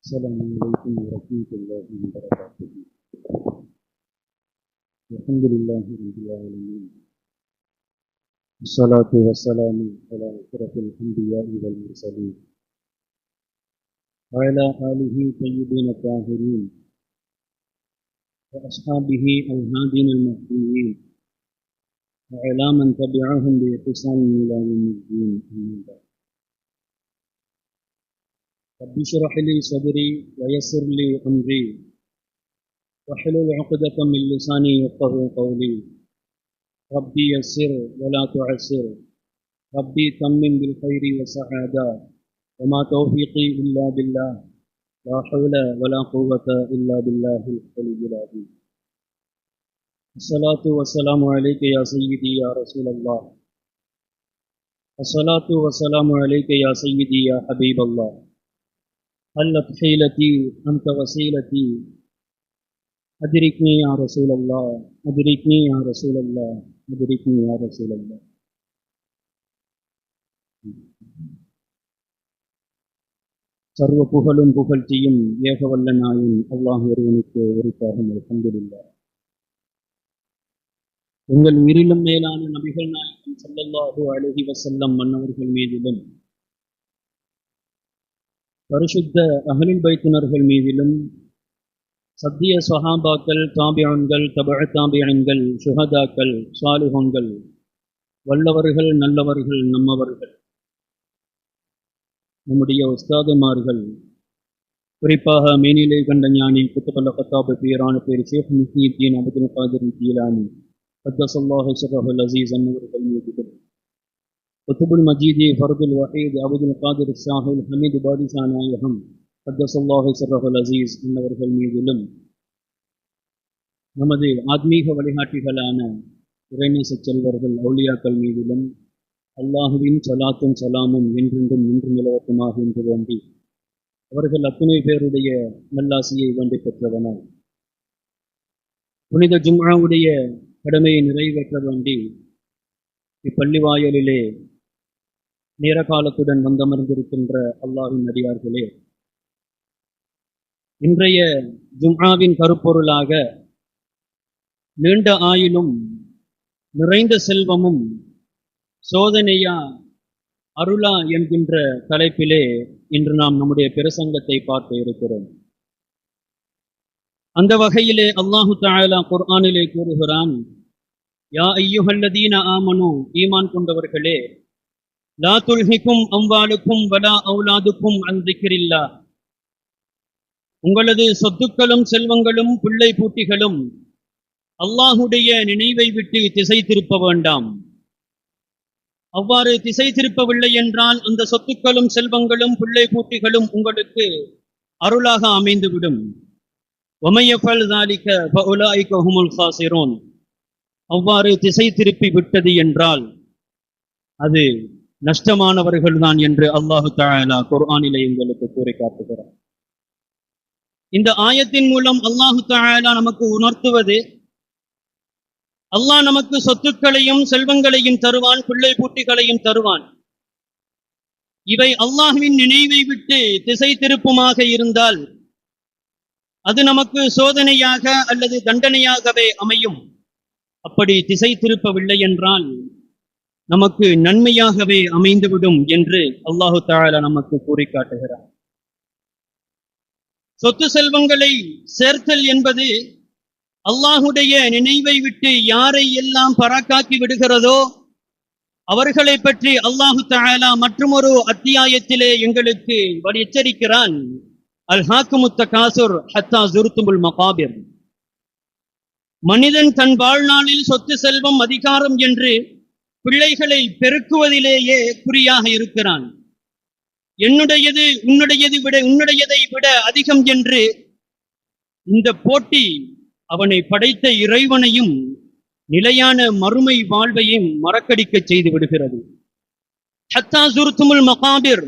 السلام عليكم ورحمة الله وبركاته. الحمد لله رب العالمين، الصلاة والسلام على أشرف الأنبياء والمرسلين وعلى آله الطيبين الطاهرين وأصحابه الهادين المهديين وعلى من تبعهم بإحسان إلى يوم الدين. أما بعد، رب اشرح لي صدري ويسر لي أمري واحلل عقدة من لساني يفقهوا قولي. ربي يسر ولا تعسر، ربي تمم بالخير والسعادة، وما توفيقي إلا بالله، لا حول ولا قوة إلا بالله العلي العظيم. الصلاة والسلام عليك يا سيدي يا رسول الله، الصلاة والسلام عليك يا سيدي يا حبيب الله. هلت حيلتي أنت وسيلتي، أدركني يا رسول الله، أدركني يا رسول الله، أدركني يا رسول الله. சர்வ புகழும் புகழ்ச்சியும் ஏகவல்ல நாயின் அல்லாஹ் ஒருவனுக்கு உரித்தாகும். அல்ஹம்துலில்லாஹ். எங்கள் உயிரிலும் மேலான நபிகள் நாயகம் ஸல்லல்லாஹு அலைஹி வஸல்லம் மன்னவர்கள் மீதிலும், பரிசுத்த அஹ்லுல் பைத்தினர்கள் மீதிலும், சத்திய சஹாபாக்கள், தாபியன்கள், தபஅ தாபியன்கள், சுஹதாக்கள், சாலிஹோன்கள், வல்லவர்கள், நல்லவர்கள், நம்மவர்கள், நம்முடைய உஸ்தாதுமார்கள், குறிப்பாக மேனிலை கண்ட ஞானி குத்துபல்ல கத்தாபு பேரான பேர் ஷேக் முஹியுத்தீன் அப்துல் காதிர் ஜீலானி கத்தஸல்லாஹு ஸர்ரஹுல் அஸீஸ் அன்னவர்கள் மீதிலும், குத்துபுல் மஜீதி ஃபர்துல் வஹீத் அப்துல் காதிர் ஷாஹுல் ஹமீது பாதிஷா நாயகம் கத்தஸல்லாஹு ஸர்ரஹுல் அஸீஸ் அன்னவர்கள் மீதிலும், நமது ஆத்மீக வழிகாட்டிகளான இறைநேச செல்வர்கள் அவுலியாக்கள் மீதிலும் அல்லாஹுவின் ஸலாத்தும் ஸலாமும் என்றென்றும் நின்று நிலவட்டுமாக என்று வேண்டி, அவர்கள் அத்தனை பேருடைய நல்லாசியை வேண்டி பெற்றவனாய் புனித ஜும்ஆவுடைய கடமையை நிறைவேற்ற வேண்டி இப்பள்ளி வாயலிலே நேர காலத்துடன் வந்தமர்ந்திருக்கின்ற அல்லாஹ்வின் அடியார்களே, இன்றைய ஜும்ஆவின் கருப்பொருளாக நீண்ட ஆயுளும் நிறைந்த செல்வமும் சோதனையா அருளா என்கின்ற தலைப்பிலே இன்று நாம் நம்முடைய பிரசங்கத்தை பார்க்க இருக்கிறோம். அந்த வகையிலே அல்லாஹு தஆலா குர்ஆனிலே கூறுகிறான், யா அய்யுஹல்லதீன ஆமனு, ஈமான் கொண்டவர்களே, லா துல்ஹிக்கும் அம்வாலுக்கும் வலா அவுலாதுக்கும் அன் திக்ரில்லாஹ், உங்களது சொத்துக்களும் செல்வங்களும் பிள்ளை பூட்டிகளும் அல்லாஹுடைய நினைவை விட்டு திசை திருப்ப வேண்டாம். அவ்வாறு திசை திருப்பவில்லை என்றால் அந்த சொத்துக்களும் செல்வங்களும் பிள்ளை பூட்டிகளும் உங்களுக்கு அருளாக அமைந்துவிடும். வமையஃபல் ذلك فاولئك هم الخاسرون, அவ்வாறு திசை திருப்பி விட்டது என்றால் அது நஷ்டமானவர்கள் தான் என்று அல்லாஹு தஆலா குர்ஆனிலே எங்களுக்கு கூறி காட்டுகிறார். இந்த ஆயத்தின் மூலம் அல்லாஹு தஆலா நமக்கு உணர்த்துவது, அல்லாஹ் நமக்கு சொத்துக்களையும் செல்வங்களையும் தருவான், பிள்ளை பூட்டிகளையும் தருவான். இவை அல்லாஹ்வின் நினைவை விட்டு திசை திருப்புமாக இருந்தால் அது நமக்கு சோதனையாக அல்லது தண்டனையாகவே அமையும். அப்படி திசை திருப்பவில்லை என்றால் நமக்கு நன்மையாகவே அமைந்துவிடும் என்று அல்லாஹு தஆலா நமக்கு கூறி காட்டுகிறார். சொத்து செல்வங்களை சேர்த்தல் என்பது அல்லாஹுடைய நினைவை விட்டு யாரை எல்லாம் பராக்காக்கி விடுகிறதோ அவர்களை பற்றி அல்லாஹு தஆலா மற்றொரு அத்தியாயத்திலே எங்களுக்கு எச்சரிக்கிறான். அல் ஹாக்குமுத் தகாசுர் ஹத்தா ஸுர்துமுல் மகாபிர். மனிதன் தன் வாழ்நாளில் சொத்து செல்வம் அதிகாரம் என்று பிள்ளைகளை பெருக்குவதிலேயே குறியாக இருக்கிறான். என்னுடையது உன்னுடையதை விட அதிகம் என்று இந்த போட்டி அவனை படைத்த இறைவனையும் நிலையான மறுமை வாழ்வையும் மறக்கடிக்க செய்து விடுகிறது. ஹத்தா ஸுர்துமுல் மகாபிர்,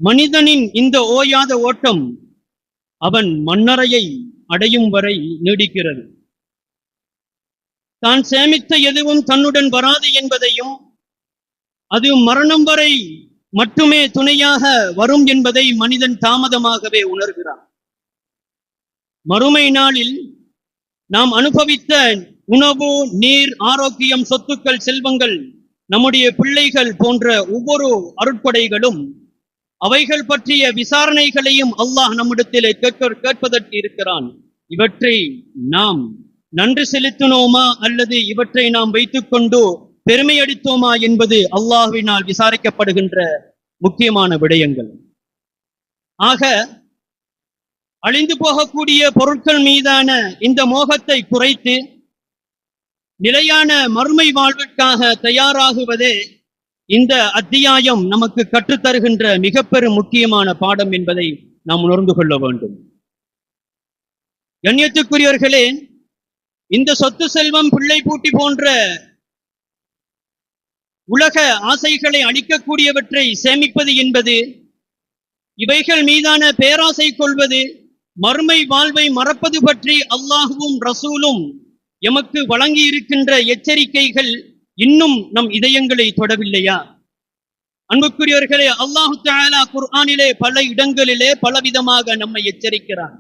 மனிதனின் இந்த ஓயாத ஓட்டம் அவன் மண்ணறையை அடையும் வரை நீடிக்கிறது. தான் சேமித்த எதுவும் தன்னுடன் வராது என்பதையும், அது மரணம் வரை மட்டுமே துணையாக வரும் என்பதை மனிதன் தாமதமாகவே உணர்கிறான். மறுமை நாளில் நாம் அனுபவித்த உணவு, நீர், ஆரோக்கியம், சொத்துக்கள், செல்வங்கள், நம்முடைய பிள்ளைகள் போன்ற ஒவ்வொரு அருட்கொடைகளும் அவைகள் பற்றிய விசாரணைகளையும் அல்லாஹ் நம்மிடத்திலே கேட்பதற்கு இருக்கிறான். இவற்றை நாம் நன்றி செலுத்தினோமா அல்லது இவற்றை நாம் வைத்துக் கொண்டு பெருமை அடித்தோமா என்பது அல்லாஹ்வினால் விசாரிக்கப்படுகின்ற முக்கியமான விடயங்கள். ஆக அழிந்து போகக்கூடிய பொருட்கள் மீதான இந்த மோகத்தை குறைத்து நிலையான மறுமை வாழ்விற்காக தயாராகுவதே இந்த அத்தியாயம் நமக்கு கற்றுத்தருகின்ற மிக பெரும் முக்கியமான பாடம் என்பதை நாம் உணர்ந்து கொள்ள வேண்டும். கண்ணியத்துக்குரியவர்களே, இந்த சொத்து, செல்வம், பிள்ளை பூட்டி போன்ற உலக ஆசைகளை அளிக்கக்கூடியவற்றை சேமிப்பது என்பது, இவைகள் மீதான பேராசை கொள்வது, மறுமை வாழ்வை மறப்பது பற்றி அல்லாஹுவும் ரசூலும் எமக்கு வழங்கி இருக்கின்ற எச்சரிக்கைகள் இன்னும் நம் இதயங்களை தொடவில்லையா? அன்புக்குரியவர்களே, அல்லாஹு தஆலா குர்ஆனிலே பல இடங்களிலே பலவிதமாக நம்மை எச்சரிக்கிறான்.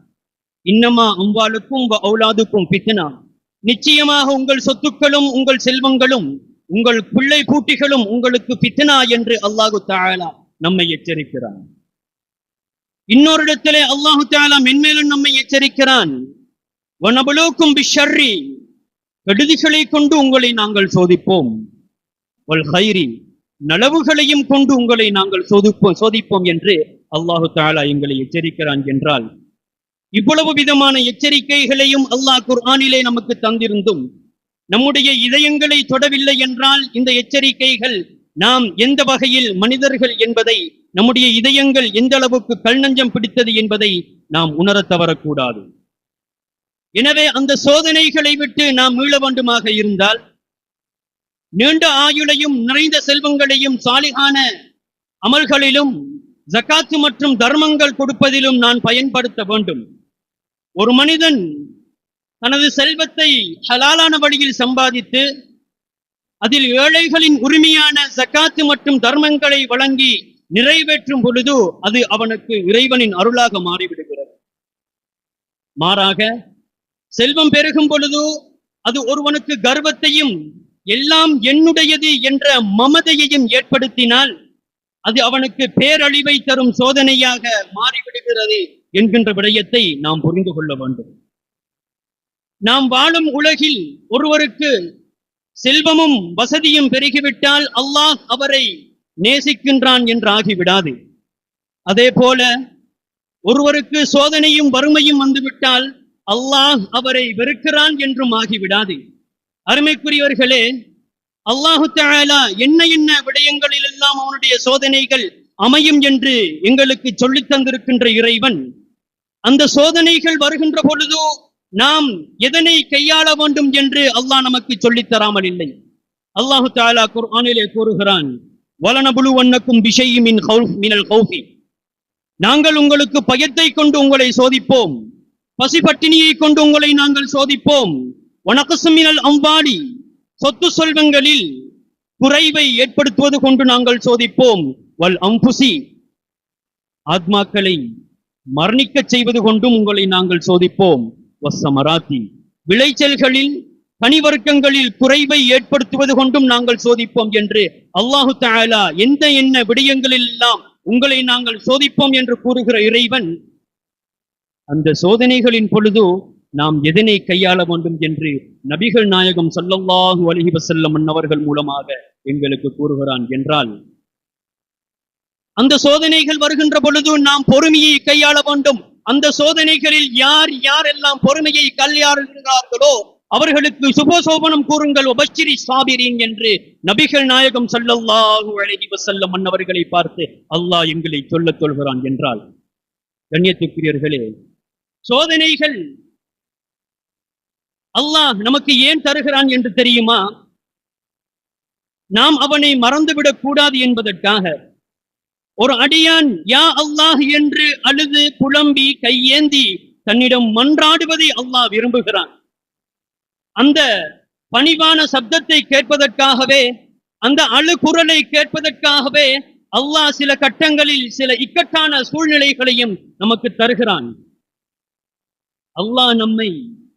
இன்னமா அம்வாலுக்கும் அவுலாதுக்கும் ஃபித்னா, நிச்சயமாக உங்கள் சொத்துக்களும் உங்கள் செல்வங்களும் உங்கள் பிள்ளை பூட்டிகளும் உங்களுக்கு ஃபித்னா என்று அல்லாஹு தஆலா நம்மை எச்சரிக்கிறான். இன்னொரு இடத்திலே அல்லாஹு தஆலா மென்மேலும் நம்மை எச்சரிக்கிறான். வனபலூக்கும் பிஷ்ஷர்ரி, கெடுதிகளை கொண்டு உங்களை நாங்கள் சோதிப்போம், வல் கைரி, நலவுகளையும் கொண்டு உங்களை நாங்கள் சோதிப்போம் என்று அல்லாஹு தஆலா எங்களை எச்சரிக்கிறான் என்றால், இவ்வளவு விதமான எச்சரிக்கைகளையும் அல்லாஹ் குர்ஆனிலே நமக்கு தந்திருந்தும் நம்முடைய இதயங்களை தொடவில்லை என்றால், இந்த எச்சரிக்கைகள் நாம் எந்த வகையில் மனிதர்கள் என்பதை, நம்முடைய இதயங்கள் எந்த அளவுக்கு கல்நஞ்சம் பிடித்தது என்பதை நாம் உணரத் தவறக்கூடாது. எனவே அந்த சோதனைகளை விட்டு நாம் மீள வேண்டுமாக இருந்தால், நீண்ட ஆயுளையும் நிறைந்த செல்வங்களையும் சாலிகான அமல்களிலும் ஜகாத்து மற்றும் தர்மங்கள் கொடுப்பதிலும் நான் பயன்படுத்த வேண்டும். ஒரு மனிதன் தனது செல்வத்தை ஹலாலான வழியில் சம்பாதித்து அதில் ஏழைகளின் உரிமையான ஜகாத்து மற்றும் தர்மங்களை வழங்கி நிறைவேற்றும் பொழுது அது அவனுக்கு இறைவனின் அருளாக மாறிவிடுகிறது. மாறாக செல்வம் பெருகும் பொழுது அது ஒருவனுக்கு கர்வத்தையும் எல்லாம் என்னுடையது என்ற மமதையையும் ஏற்படுத்தினால் அது அவனுக்கு பேரழிவை தரும் சோதனையாக மாறிவிடுகிறது என்கின்ற விடயத்தை நாம் புரிந்து கொள்ள வேண்டும். நாம் வாழும் உலகில் ஒருவருக்கு செல்வமும் வசதியும் பெருகிவிட்டால் அல்லாஹ் அவரை நேசிக்கின்றான் என்று ஆகிவிடாது. அதே போல ஒருவருக்கு சோதனையும் வறுமையும் வந்துவிட்டால் அல்லாஹ் அவரை வெறுக்கிறான் என்றும் ஆகிவிடாது. அருமைக்குரியவர்களே, அல்லாஹு தஆலா என்ன என்ன விடயங்களில் எல்லாம் அவனுடைய சோதனைகள் அமையும் என்று எங்களுக்கு சொல்லித் தந்திருக்கின்ற இறைவன், அந்த சோதனைகள் வருகின்ற பொழுது நாம் எதனை கையாள வேண்டும் என்று அல்லாஹ் நமக்கு சொல்லித் தராமல் இல்லை. அல்லாஹு தஆலா குர்ஆனிலே கூறுகிறான், வலனபுலுவன்னக்கும் பிஷைஇம் மினல் கௌஃபி, நாங்கள் உங்களுக்கு பயத்தை கொண்டு உங்களை சோதிப்போம், பசிபட்டினியை கொண்டு உங்களை நாங்கள் சோதிப்போம், வனக்ஸும் மினல் அம்வாலி, சொத்து செல்வங்களில் குறைவை ஏற்படுத்துவது கொண்டு நாங்கள் சோதிப்போம், வல் அம்புசி, ஆத்மாக்களை மரணிக்க செய்வது கொண்டும் உங்களை நாங்கள் சோதிப்போம், வஸ்ஸமராத்தி, விளைச்சல்களில் கனிவர்க்கங்களில் குறைவை ஏற்படுத்துவது கொண்டும் நாங்கள் சோதிப்போம் என்று அல்லாஹு தஆலா எந்த என்ன விடயங்களில் எல்லாம் உங்களை நாங்கள் சோதிப்போம் என்று கூறுகிற இறைவன், அந்த சோதனைகளின் பொழுது நாம் எதனை கையாள வேண்டும் என்று நபிகள் நாயகம் ஸல்லல்லாஹு அலைஹி வஸல்லம் அவர்கள் மூலமாக எங்களுக்கு கூறுகிறான் என்றால், அந்த சோதனைகள் வருகின்ற பொழுது நாம் பொறுமையை கையாள வேண்டும். அந்த சோதனைகளில் யார் யாரெல்லாம் பொறுமையை கையாளுகிறார்களோ அவர்களுக்கு சுபசோபனம் கூறுங்கள், வபஷ்ஷிரி ஸாபிரீன் என்று நபிகள் நாயகம் ஸல்லல்லாஹு அலைஹி வஸல்லம் அவர்களை பார்த்து அல்லாஹ் எங்களை சொல்லத் சொல்கிறான் என்றால், கண்ணியத்துக்குரியவர்களே, சோதனைகள் அல்லாஹ் நமக்கு ஏன் தருகிறான் என்று தெரியுமா? நாம் அவனை மறந்துவிடக் கூடாது என்பதற்காக. ஒரு அடியான் யா அல்லாஹ் என்று அழுது புலம்பி கையேந்தி தன்னிடம் மன்றாடுவதை அல்லாஹ் விரும்புகிறான். அந்த பணிவான சப்தத்தை கேட்பதற்காகவே, அந்த அழுகுரலை கேட்பதற்காகவே அல்லாஹ் சில கட்டங்களில் சில இக்கட்டான சூழ்நிலைகளையும் நமக்கு தருகிறான். அல்லாஹ் நம்மை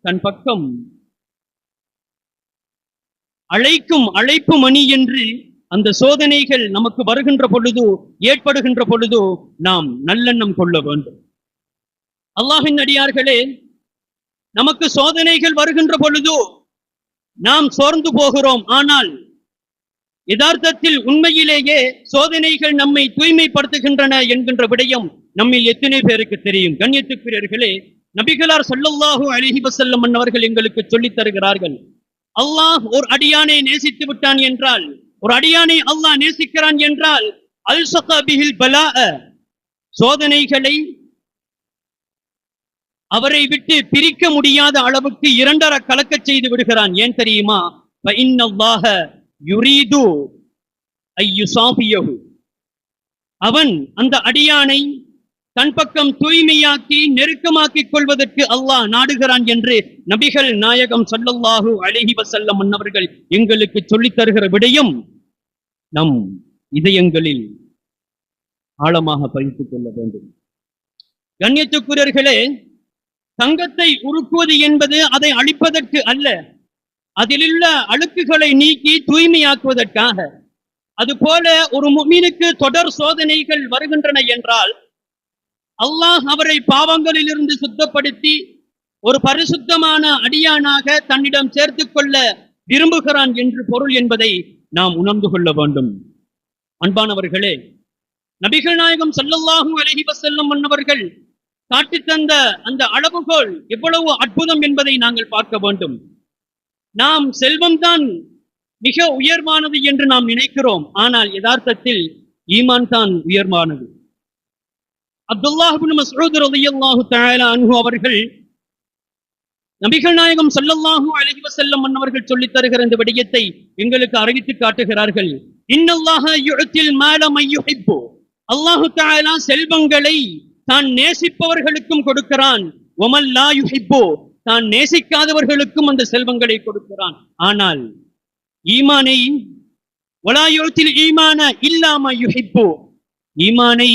தன் பக்கம் அழைக்கும் அழைப்பு மணி என்று அந்த சோதனைகள் நமக்கு வருகின்ற பொழுதோ ஏற்படுகின்ற பொழுதோ நாம் நல்லெண்ணம் கொள்ள வேண்டும். அல்லாஹ்வின் அடியார்களே, நமக்கு சோதனைகள் வருகின்ற பொழுதோ நாம் சோர்ந்து போகிறோம். ஆனால் யதார்த்தத்தில் உண்மையிலேயே சோதனைகள் நம்மை தூய்மைப்படுத்துகின்றன என்கின்ற விடயம் நம்மில் எத்தனை பேருக்கு தெரியும்? கண்ணியத்துக்குரியவர்களே, நபிகளார் ஸல்லல்லாஹு அலைஹி வஸல்லம் அவர்கள் எங்களுக்கு சொல்லித் தருகிறார்கள், அல்லாஹ் ஒரு அடியானை நேசித்து விட்டான் என்றால், ஒரு அடியானை அல்லாஹ் நேசிக்கிறான் என்றால் அல்ஸக பிஹில் பலாஅ, சோதனைகளை அவரை விட்டு பிரிக்க முடியாத அளவுக்கு இரண்டர கலக்க செய்து விடுகிறான். ஏன் தெரியுமா? ஃபஇன்னல்லாஹ யுரீது ஐயுசாஃபியஹு, அவன் அந்த அடியானை தன் பக்கம் தூய்மையாக்கி நெருக்கமாக்கிக் கொள்வதற்கு அல்லாஹ் நாடுகிறான் என்று நபிகள் நாயகம் ஸல்லல்லாஹு அலைஹி வஸல்லம் அவர்கள் எங்களுக்கு சொல்லித் தருகிற விடயம் நம் இதயங்களில் ஆழமாக பதித்துக் கொள்ள வேண்டும். கண்ணியத்துக்குரியவர்களே, தங்கத்தை உருக்குவது என்பது அதை அழிப்பதற்கு அல்ல, அதிலுள்ள அழுக்குகளை நீக்கி தூய்மையாக்குவதற்காக. அதுபோல ஒரு முஃமினுக்கு தொடர் சோதனைகள் வருகின்றன என்றால் அல்லாஹ் அவரை பாவங்களிலிருந்து சுத்தப்படுத்தி ஒரு பரிசுத்தமான அடியானாக தன்னிடம் சேர்த்துக் கொள்ள விரும்புகிறான் என்று பொருள் என்பதை நாம் உணர்ந்து கொள்ள வேண்டும். அன்பானவர்களே, நபிகள் நாயகம் ஸல்லல்லாஹு அலைஹி வஸல்லம் அவர்கள் காட்டித் தந்த அந்த அளவுகோல் எவ்வளவு அற்புதம் என்பதை நாங்கள் பார்க்க வேண்டும். நாம் செல்வம்தான் மிக உயர்வானது என்று நாம் நினைக்கிறோம். ஆனால் யதார்த்தத்தில் ஈமான் தான் உயர்வானது. அப்துல்லாஹ் இப்னு மஸ்ஊத் ரலியல்லாஹு தஆலா அன்ஹு அவர்கள் நபிகள் நாயகம் ஸல்லல்லாஹு அலைஹி வஸல்லம் அவர்கள் சொல்லித் தருகிற இந்த விடயத்தை எங்களுக்கு அறிவித்து காட்டுகிறார்கள். இன்னல்லாஹ யுஅத்தில் மால மன் யுஹிப்பு, அல்லாஹ் தஆலா செல்வங்களை தான் நேசிப்பவர்களுக்கும் கொடுக்கிறான். வமல் லா யுஹிப்பு, தான் நேசிக்காதவர்களுக்கும் அந்த செல்வங்களை கொடுக்கிறான். ஆனால் ஈமானை வலா யுஅத்தில் ஈமான இல்லா மா யுஹிப்பு, ஈமானை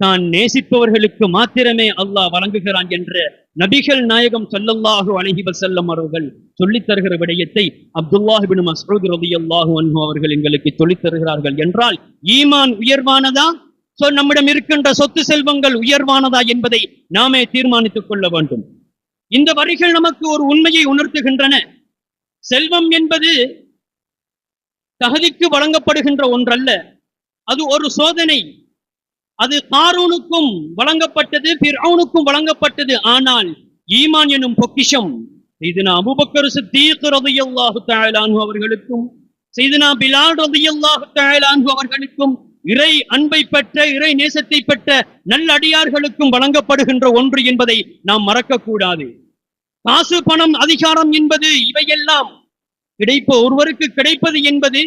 தான் நேசிப்பவர்களுக்கு மாத்திரமே அல்லாஹ் வழங்குகிறான் என்ற நபிகள் நாயகம் ஸல்லல்லாஹு அலைஹி வஸல்லம் அவர்கள் சொல்லித் தருகிற விடயத்தை அப்துல்லாஹ் இப்னு மஸ்ஊத் ரலியல்லாஹு அன்ஹு அவர்கள் எங்களுக்கு சொல்லித் தருகிறார்கள் என்றால் ஈமான் உயர்வானதா, நம்மிடம் இருக்கின்ற சொத்து செல்வங்கள் உயர்வானதா என்பதை நாமே தீர்மானித்துக் கொள்ள வேண்டும். இந்த வரிகள் நமக்கு ஒரு உண்மையை உணர்த்துகின்றன. செல்வம் என்பது தகுதிக்கு வழங்கப்படுகின்ற ஒன்றல்ல, அது ஒரு சோதனை. அது காரூனுக்கும் வழங்கப்பட்டது, ஃபிர்அவுனுக்கும் வழங்கப்பட்டது. ஆனால் ஈமான் எனும் பொக்கிஷம் சையதுனா அபூபக்கர் சித்தீக் ரலியல்லாஹு தஆலா அன்ஹு அவர்களுக்கும் சையதுனா பிலால் ரலியல்லாஹு தஆலா அன்ஹு அவர்களுக்கும் இறை அன்பை பெற்ற இறை நேசத்தை பெற்ற நல்லடியார்களுக்கும் வழங்கப்படுகின்ற ஒன்று என்பதை நாம் மறக்கக்கூடாது. காசு, பணம், அதிகாரம் என்பது இவையெல்லாம் ஒருவருக்கு கிடைப்பது என்பது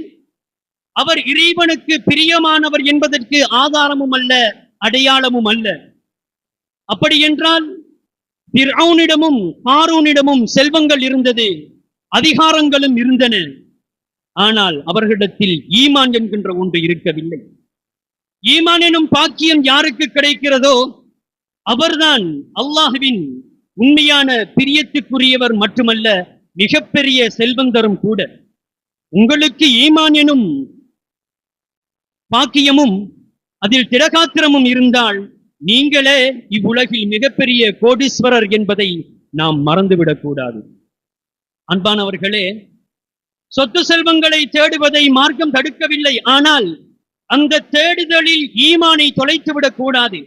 அவர் இறைவனுக்கு பிரியமானவர் என்பதற்கு ஆதாரமும் அல்ல, அடையாளமும் அல்ல. அப்படி என்றால் ஃபிர்அவுனிடமும் காரூனிடமும் செல்வங்கள் இருந்தது, அதிகாரங்களும் இருந்தன. ஆனால் அவர்களிடத்தில் ஈமான் என்கின்ற ஒன்று இருக்கவில்லை. ஈமான் எனும் பாக்கியம் யாருக்கு கிடைக்கிறதோ அவர்தான் அல்லாஹ்வின் உண்மையான பிரியத்துக்குரியவர் மட்டுமல்ல, மிகப்பெரிய செல்வந்தரும் கூட. உங்களுக்கு ஈமான் எனும் பாக்கியமும் அதில் திடகாத்திரமும் இருந்தால் நீங்களே இவ்வுலகில் மிகப்பெரிய கோடீஸ்வரர் என்பதை நாம் மறந்துவிடக் கூடாது. அன்பானவர்களே, சொத்து செல்வங்களை தேடுவதை மார்க்கம் தடுக்கவில்லை. ஆனால் அந்த தேடுதலில் ஈமானை தொலைத்துவிடக் கூடாது.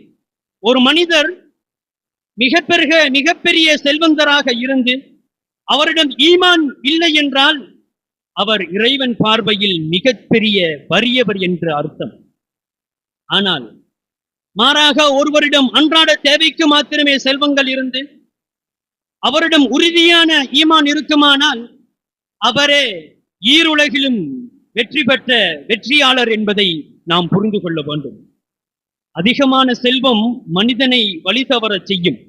ஒரு மனிதர் மிகப்பெரிய செல்வந்தராக இருந்து அவரிடம் ஈமான் இல்லை என்றால் அவர் இறைவன் பார்வையில் மிகப்பெரிய வறியவர் என்று அர்த்தம். ஆனால் மாறாக ஒருவரிடம் அன்றாட தேவைக்கு மாத்திரமே செல்வங்கள் இருந்து அவரிடம் உறுதியான ஈமான் இருக்குமானால் அவரே ஈருலகிலும் வெற்றி பெற்ற வெற்றியாளர் என்பதை நாம் புரிந்து கொள்ள வேண்டும். அதிகமான செல்வம் மனிதனை வழி தவறச் செய்யும்.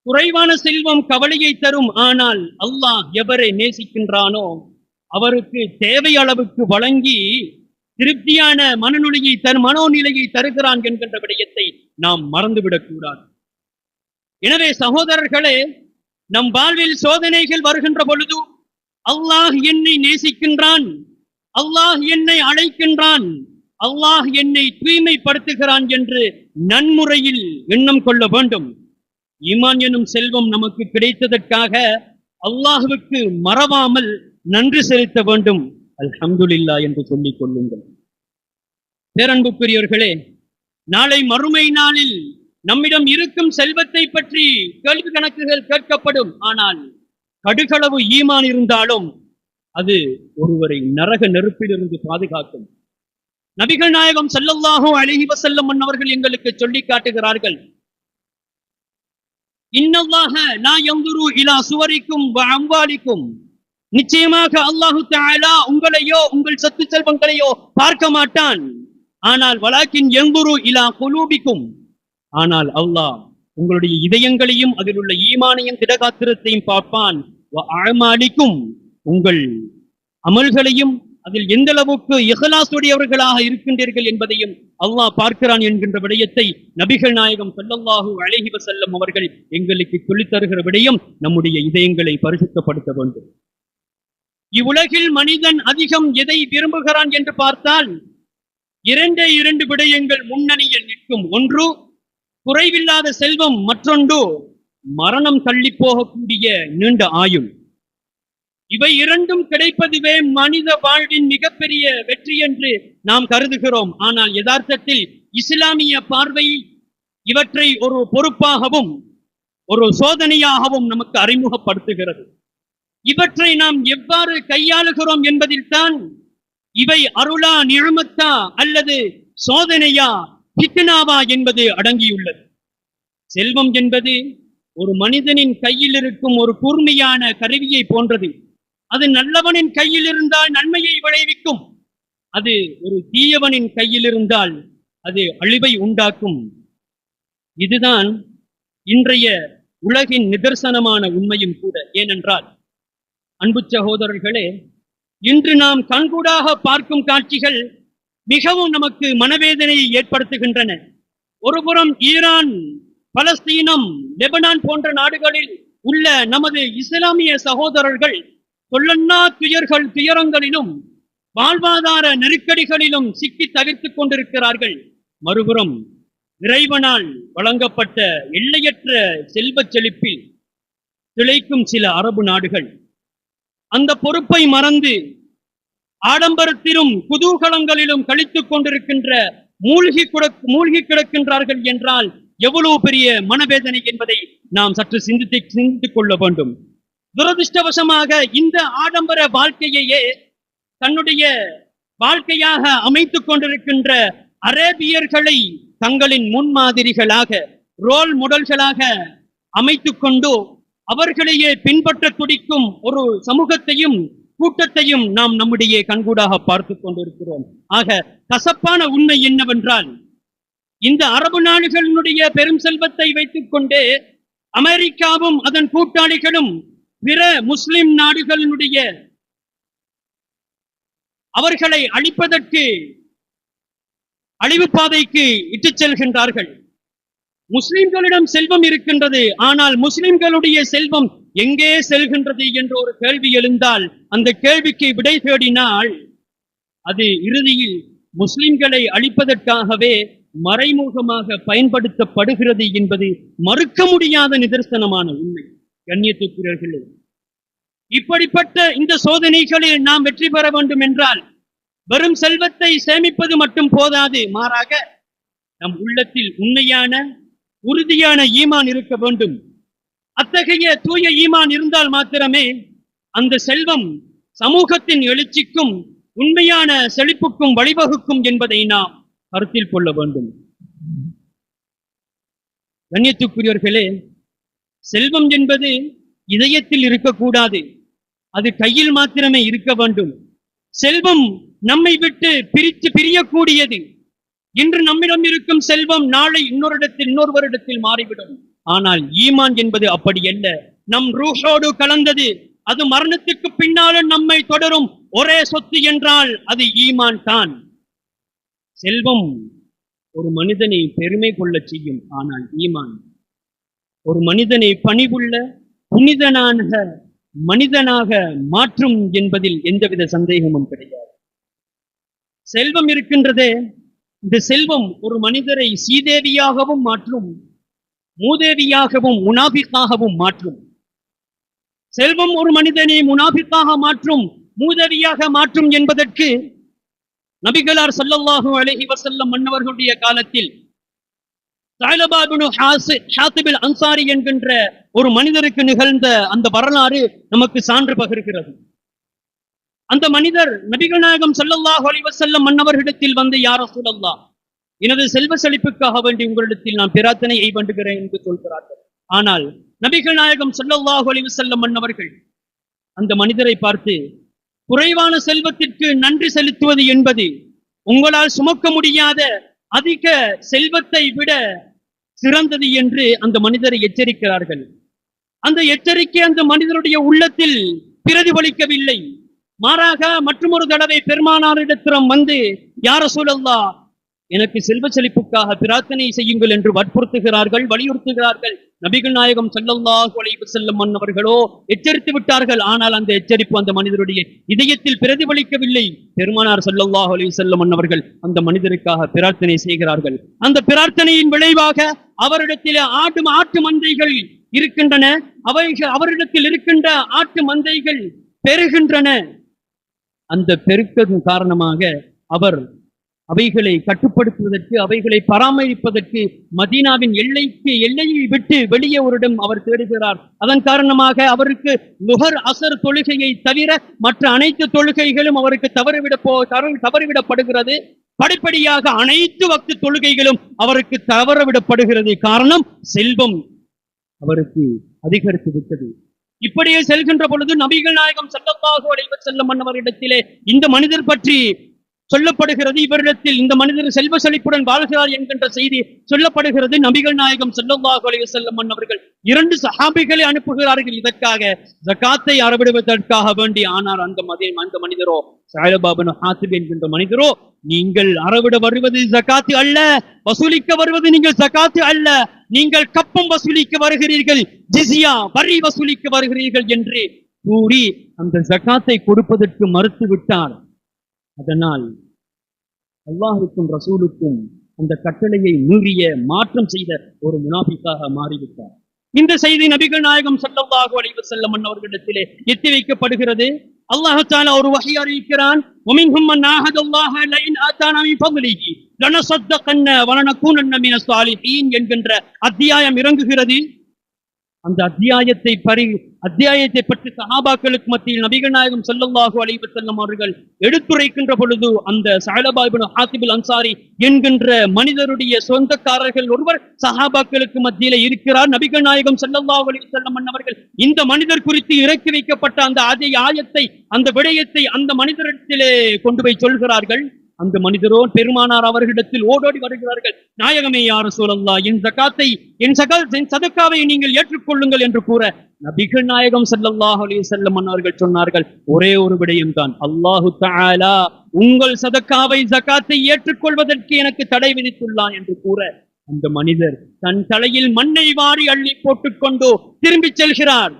குறைவான செல்வம் கவலையை தரும். ஆனால் அல்லாஹ் எவரை நேசிக்கின்றானோ அவருக்கு தேவை அளவுக்கு வழங்கி திருப்தியான மனோநிலையை தருகிறான் என்கின்ற விடயத்தை நாம் மறந்துவிடக் கூடாது. எனவே சகோதரர்களே, நம் வாழ்வில் சோதனைகள் வருகின்ற பொழுது அல்லாஹ் என்னை நேசிக்கின்றான், அல்லாஹ் என்னை அழைக்கின்றான், அல்லாஹ் என்னை தூய்மைப்படுத்துகிறான் என்று நன்முறையில் எண்ணம் கொள்ள வேண்டும். ஈமான் எனும் செல்வம் நமக்கு கிடைத்ததற்காக அல்லாஹ்வுக்கு மறவாமல் நன்றி செலுத்த வேண்டும். அல்ஹம்துலில்லாஹ் என்று சொல்லிக் கொள்ளுங்கள். பேரன்புக்குரியவர்களே, நாளை மறுமை நாளில் நம்மிடம் இருக்கும் செல்வத்தை பற்றி கேள்வி கணக்குகள் கேட்கப்படும். ஆனால் கடுகளவு ஈமான் இருந்தாலும் அது ஒருவரை நரக நெருப்பிலிருந்து பாதுகாக்கும். நபிகள் நாயகம் ஸல்லல்லாஹு அலைஹி வஸல்லம் அவர்கள் எங்களுக்கு சொல்லி காட்டுகிறார்கள், இன்னல்லாஹ லா யன்துரு இலா சுவரிக்கும் வ அம்வாலிக்கும், நிச்சயமாக அல்லாஹு தஆலா உங்களையோ உங்கள் சொத்து செல்வங்களையோ பார்க்க மாட்டான். ஆனால் வலாக்கின் யன்துரு இலா குலூபிக்கும், ஆனால் அல்லாஹ் உங்களுடைய இதயங்களையும் அதில் உள்ள ஈமானையும் திடகாத்திரத்தையும் பார்ப்பான். வ அஅமாலிக்கும், உங்கள் அமல்களையும் அதில் எந்த அளவுக்கு இஹ்லாஸ் உடையவர்களாக இருக்கின்றீர்கள் என்பதையும் அல்லாஹ் பார்க்கிறான் என்கின்ற விடயத்தை நபிகள் நாயகம் ஸல்லல்லாஹு அலைஹி வஸல்லம் அவர்கள் எங்களுக்கு சொல்லித் தருகிற விடயம் நம்முடைய இதயங்களை பரிசுத்தப்படுத்த வேண்டும். இவ்வுலகில் மனிதன் அதிகம் எதை விரும்புகிறான் என்று பார்த்தால் இரண்டு விடயங்கள் முன்னணியில் நிற்கும். ஒன்று குறைவில்லாத செல்வம், மற்றொன்று மரணம் தள்ளி போகக்கூடிய நீண்ட ஆயுள். இவை இரண்டும் கிடைப்பதுவே மனித வாழ்வின் மிகப்பெரிய வெற்றி என்று நாம் கருதுகிறோம். ஆனால் யதார்த்தத்தில் இஸ்லாமிய பார்வை இவற்றை ஒரு பொறுப்பாகவும் ஒரு சோதனையாகவும் நமக்கு அறிமுகப்படுத்துகிறது. இவற்றை நாம் எவ்வாறு கையாளுகிறோம் என்பதில் தான் இவை அருளா, நிஅமத்தா அல்லது சோதனையா, ஃபித்னாவா என்பது அடங்கியுள்ளது. செல்வம் என்பது ஒரு மனிதனின் கையில் இருக்கும் ஒரு கூர்மையான கருவியை போன்றது. அது நல்லவனின் கையில் இருந்தால் நன்மையை விளைவிக்கும், அது ஒரு தீயவனின் கையில் இருந்தால் அது அழிவை உண்டாக்கும். இதுதான் இன்றைய உலகின் நிதர்சனமான உண்மையும் கூட. ஏனென்றால் அன்பு சகோதரர்களே, இன்று நாம் கண்கூடாக பார்க்கும் காட்சிகள் மிகவும் நமக்கு மனவேதனையை ஏற்படுத்துகின்றன. ஒருபுறம் ஈரான், பலஸ்தீனம், லெபனான் போன்ற நாடுகளில் உள்ள நமது இஸ்லாமிய சகோதரர்கள் சொல்லன்னா துயரங்களிலும் வாழ்வாதார நெருக்கடிகளிலும் சிக்கி தவிர்த்துக் கொண்டிருக்கிறார்கள். மறுபுறம் இறைவனால் வழங்கப்பட்ட எல்லையற்ற செல்வச் செழிப்பில் திளைக்கும் சில அரபு நாடுகள் அந்த பொறுப்பை மறந்து ஆடம்பரத்திலும் குதூகலங்களிலும் கழித்துக் கொண்டிருக்கின்ற மூழ்கி கிடக்கின்றார்கள் என்றால் எவ்வளவு பெரிய மனவேதனை என்பதை நாம் சற்று சிந்தித்துக் கொள்ள வேண்டும். துரதிருஷ்டவசமாக இந்த ஆடம்பர வாழ்க்கையையே தன்னுடைய வாழ்க்கையாக அமைத்துக் கொண்டிருக்கின்ற அரேபியர்களை தங்களின் முன்மாதிரிகளாக, ரோல் மாடல்களாக அமைத்துக் கொண்டு அவர்களையே பின்பற்ற துடிக்கும் ஒரு சமூகத்தையும் கூட்டத்தையும் நாம் நம்முடைய கண்கூடாக பார்த்துக் கொண்டிருக்கிறோம். ஆக கசப்பான உண்மை என்னவென்றால், இந்த அரபு நாடுகளினுடைய பெரும் செல்வத்தை வைத்துக் கொண்டே அமெரிக்காவும் அதன் கூட்டாளிகளும் பிற முஸ்லிம் நாடுகளினுடைய அவர்களை அழிப்பதற்கு அழிவு பாதைக்கு இட்டுச் செல்கின்றார்கள். முஸ்லிம்களிடம் செல்வம் இருக்கின்றது, ஆனால் முஸ்லிம்களுடைய செல்வம் எங்கே செல்கின்றது என்ற ஒரு கேள்வி எழுந்தால், அந்த கேள்விக்கு விடை தேடினால் அது இறுதியில் முஸ்லிம்களை அழிப்பதற்காகவே மறைமுகமாக பயன்படுத்தப்படுகிறது என்பது மறுக்க முடியாத நிதர்சனமான உண்மை. கண்ணியத்துக்குரியவர்களே, இப்படிப்பட்ட இந்த சோதனைகளில் நாம் வெற்றி பெற வேண்டும் என்றால் வெறும் செல்வத்தை சேமிப்பது மட்டும் போதாது, மாறாக நம் உள்ளத்தில் உண்மையான உறுதியான ஈமான் இருக்க வேண்டும். அத்தகைய தூய ஈமான் இருந்தால் மாத்திரமே அந்த செல்வம் சமூகத்தின் எழுச்சிக்கும் உண்மையான செழிப்புக்கும் வழிவகுக்கும் என்பதை நாம் கருத்தில் கொள்ள வேண்டும். கண்ணியத்துக்குரியவர்களே, செல்வம் என்பது இதயத்தில் இருக்கக்கூடாது, அது கையில் மாத்திரமே இருக்க வேண்டும். செல்வம் நம்மை விட்டு பிரியக்கூடியது. இன்று நம்மிடம் இருக்கும் செல்வம் நாளை இன்னொருவரிடத்தில் மாறிவிடும். ஆனால் ஈமான் என்பது அப்படி அல்ல. நம் ரூஹோடு கலந்தது. அது மரணத்துக்கு பின்னாலும் நம்மை தொடரும் ஒரே சொத்து என்றால் அது ஈமான் தான். செல்வம் ஒரு மனிதனை பெருமை கொள்ளச் செய்யும். ஆனால் ஈமான் ஒரு மனிதனை பணிவுள்ள புனிதனான மனிதனாக மாற்றும் என்பதில் எந்தவித சந்தேகமும் கிடையாது. செல்வம் இருக்கின்றதே, இந்த செல்வம் ஒரு மனிதரை சீதேவியாகவும் மாற்றும், மூதேவியாகவும் முனாபிக்காகவும் மாற்றும். செல்வம் ஒரு மனிதனை முனாபிக்காக மாற்றும், மூதேவியாக மாற்றும் என்பதற்கு நபிகளார் ஸல்லல்லாஹு அலைஹி வஸல்லம் மன்னவர்களுடைய காலத்தில் ஸஅலபா இப்னு ஹாத்திப் அன்சாரி என்கின்ற ஒரு மனிதருக்கு நிகழ்ந்த அந்த வரலாறு நமக்கு சான்று பகர்கிறது. அந்த மனிதர் நபிகள் நாயகம் ஸல்லல்லாஹு அலைஹி வஸல்லம் மன்னவர்களிடத்தில் வந்து, யா ரசூலல்லாஹ், எனது செல்வ செழிப்புக்காக வேண்டி உங்களிடத்தில் நான் பிரார்த்தனையை வேண்டுகிறேன் என்று சொல்கிறார்கள். ஆனால் நபிகள் நாயகம் ஸல்லல்லாஹு அலைஹி வஸல்லம் மன்னவர்கள் அந்த மனிதரை பார்த்து, குறைவான செல்வத்திற்கு நன்றி செலுத்துவது என்பது உங்களால் சுமக்க முடியாத அதிக செல்வத்தை விட சிறந்தது என்று அந்த மனிதரை எச்சரிக்கிறார்கள். அந்த எச்சரிக்கை அந்த மனிதனுடைய உள்ளத்தில் பிரதிபலிக்கவில்லை. மாறாக மற்றொரு தடவை பெருமானாரிடத்திடம் வந்து, யா ரசூலல்லாஹ், எனக்கு செல்வ செழிப்புக்காக பிரார்த்தனை செய்யுங்கள் என்று வற்புறுத்துகிறார்கள், வலியுறுத்துகிறார்கள். நபிகள் நாயகம் ஸல்லல்லாஹு அலைஹி வஸல்லம் அவர்களோ எச்சரித்து விட்டார்கள். ஆனால் அந்த எச்சரிப்பு அந்த மனிதருடைய இதயத்தில் பிரதிபலிக்கவில்லை. பெருமானார் ஸல்லல்லாஹு அலைஹி வஸல்லம் அவர்கள் அந்த மனிதருக்காக பிரார்த்தனை செய்கிறார்கள். அந்த பிரார்த்தனையின் விளைவாக அவரிடத்தில் ஆட்டு மந்தைகள் இருக்கின்றன. அவரிடத்தில் இருக்கின்ற ஆட்டு மந்தைகள் பெருகின்றன. அந்த பெருக்கத்தின் காரணமாக அவர் அவைகளை கட்டுப்படுத்துவதற்கு, அவைகளை பராமரிப்பதற்கு மதீனாவின் எல்லையை விட்டு வெளியே ஒரு இடம் அவர் தேடுகிறார். அதன் காரணமாக அவருக்கு லுஹர் அசர் தொழுகையை தவிர மற்ற அனைத்து தொழுகைகளும் அவருக்கு தவறவிடப்படுகிறது. படிப்படியாக அனைத்து வக்து தொழுகைகளும் அவருக்கு தவறவிடப்படுகிறது. காரணம், செல்வம் அவருக்கு அதிகரித்து விட்டது. இப்படியே செல்கின்ற பொழுது நபிகள் நாயகம் ஸல்லல்லாஹு அலைஹி வஸல்லம் அவரிடத்திலே இந்த மனிதர் பற்றி சொல்லப்படுகிறது. இவரிடத்தில் இந்த மனிதர் செல்வ செழிப்புடன் வாழ்கிறார் என்கின்ற செய்தி சொல்லப்படுகிறது. நபிகள் நாயகம் ஸல்லல்லாஹு அலைஹி வஸல்லம் அவர்கள் 2 சஹாபிகளை அனுப்புகிறார்கள் இதற்காக, ஜகாத்தை அறவிடுவதற்காக வேண்டி. ஆனால் அந்த மனிதரோ, ஸஅலபா இப்னு ஹாத்திப் என்கின்ற மனிதரோ, நீங்கள் அறவிட வருவது ஜகாத்து அல்ல, வசூலிக்க வருவது நீங்கள் ஜகாத்து அல்ல, நீங்கள் கப்பம் வசூலிக்க வருகிறீர்கள், ஜிஸியா வரி வசூலிக்க வருகிறீர்கள் என்று கூறி அந்த ஜகாத்தை கொடுப்பதற்கு மறுத்து விட்டார். அதனால் அல்லாஹ்வுக்கும் ரசூலுக்கும் அந்த கட்டளையை மீறிய மாற்றம் செய்த ஒரு முனாஃபிக்காக மாறிவிட்டார். இந்த செய்தி நபிகள் நாயகம் ஸல்லல்லாஹு அலைஹி வஸல்லம் அவர்களிடத்திலே எத்தி வைக்கப்படுகிறது. அல்லாஹ் தஆலா ஒரு வஹி அறிவிக்கிறான், வமின்ஹும் மன் ஆஹதல்லாஹ லஇன் ஆதானா மின் ஃபضலிஹி லனஸத்தகன்ன வலனகூனன்ன மினஸ் ஸாலிஹீன் என்கின்ற அத்தியாயம் இறங்குகிறது. அந்த அத்தியாயத்தை பற்றி சஹாபாக்களுக்கு மத்தியில் நபிகள் நாயகம் ஸல்லல்லாஹு அலைஹி வஸல்லம் அவர்கள் எடுத்துரைக்கின்ற பொழுது, அந்த ஸஅலபா இப்னு ஹாத்திப் அன்சாரி என்கின்ற மனிதருடைய சொந்தக்காரர்கள் ஒருவர் சஹாபாக்களுக்கு மத்தியிலே இருக்கிறார். நபிகள் நாயகம் ஸல்லல்லாஹு அலைஹி வஸல்லம் அவர்கள் இந்த மனிதர் குறித்து இறக்கி வைக்கப்பட்ட அந்த ஆயத்தை, அந்த விடயத்தை அந்த மனிதரிடத்திலே கொண்டு போய் சொல்கிறார்கள். அந்த மனிதரோ பெருமானார் அவர்களிடத்தில் ஓடோடி வருகிறார்கள். நாயகமே, யா ரசூலல்லாஹ், என் சதக்காவை நீங்கள் ஏற்றுக்கொள்ளுங்கள் என்று கூற, நபிகள் நாயகம் ஸல்லல்லாஹு அலைஹி வஸல்லம் அவர்கள் சொன்னார்கள், ஒரே ஒரு விடயம் தான், அல்லாஹு தஆலா உங்கள் சதக்காவை, ஜகாத்தை ஏற்றுக்கொள்வதற்கு எனக்கு தடை விதித்துள்ளான் என்று கூற, அந்த மனிதர் தன் தலையில் மண்ணை வாரி அள்ளி போட்டுக்கொண்டு திரும்பி செல்கிறார்.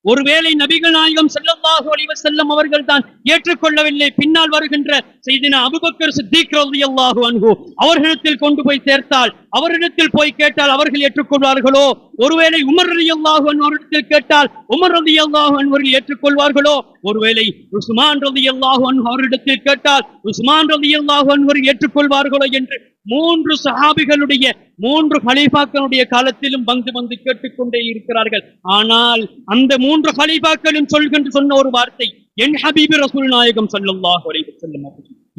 ஒருவேளை நபிகள் நாயகம் ஸல்லல்லாஹு அலைஹி வஸல்லம் அவர்கள் தான் ஏற்றுக்கொள்ளவில்லை, பின்னால் வருகின்ற ஸையிதுனா அபூபக்கர் சித்தீக் ரலியல்லாஹு அன்ஹு அவர்களிடத்தில் கொண்டு போய் சேர்த்தால், அவரிடத்தில் போய் கேட்டால் அவர்கள் ஏற்றுக்கொள்வார்களோ? ஒருவேளை உமர் ரலியல்லாஹு அன்ஹு அவரிடத்தில் கேட்டால் உமர் ரலியல்லாஹு அன்ஹு அவர்கள் ஏற்றுக்கொள்வார்களோ? ஒருவேளை உஸ்மான் ரலியல்லாஹு அன்ஹு அவரிடத்தில் கேட்டால் உஸ்மான் ரலியல்லாஹு அன்ஹு அவர்கள் ஏற்றுக்கொள்வார்களோ என்று 3 சஹாபிகளுடைய 3 கலீஃபாக்களுடைய காலத்திலும் வந்து கேட்டுக்கொண்டே இருக்கிறார்கள். ஆனால் அந்த 3 கலீஃபாக்களும் சொன்ன ஒரு வார்த்தை, என் ஹபீபி ரசூல் நாயகம் ஸல்லல்லாஹு அலைஹி வஸல்லம்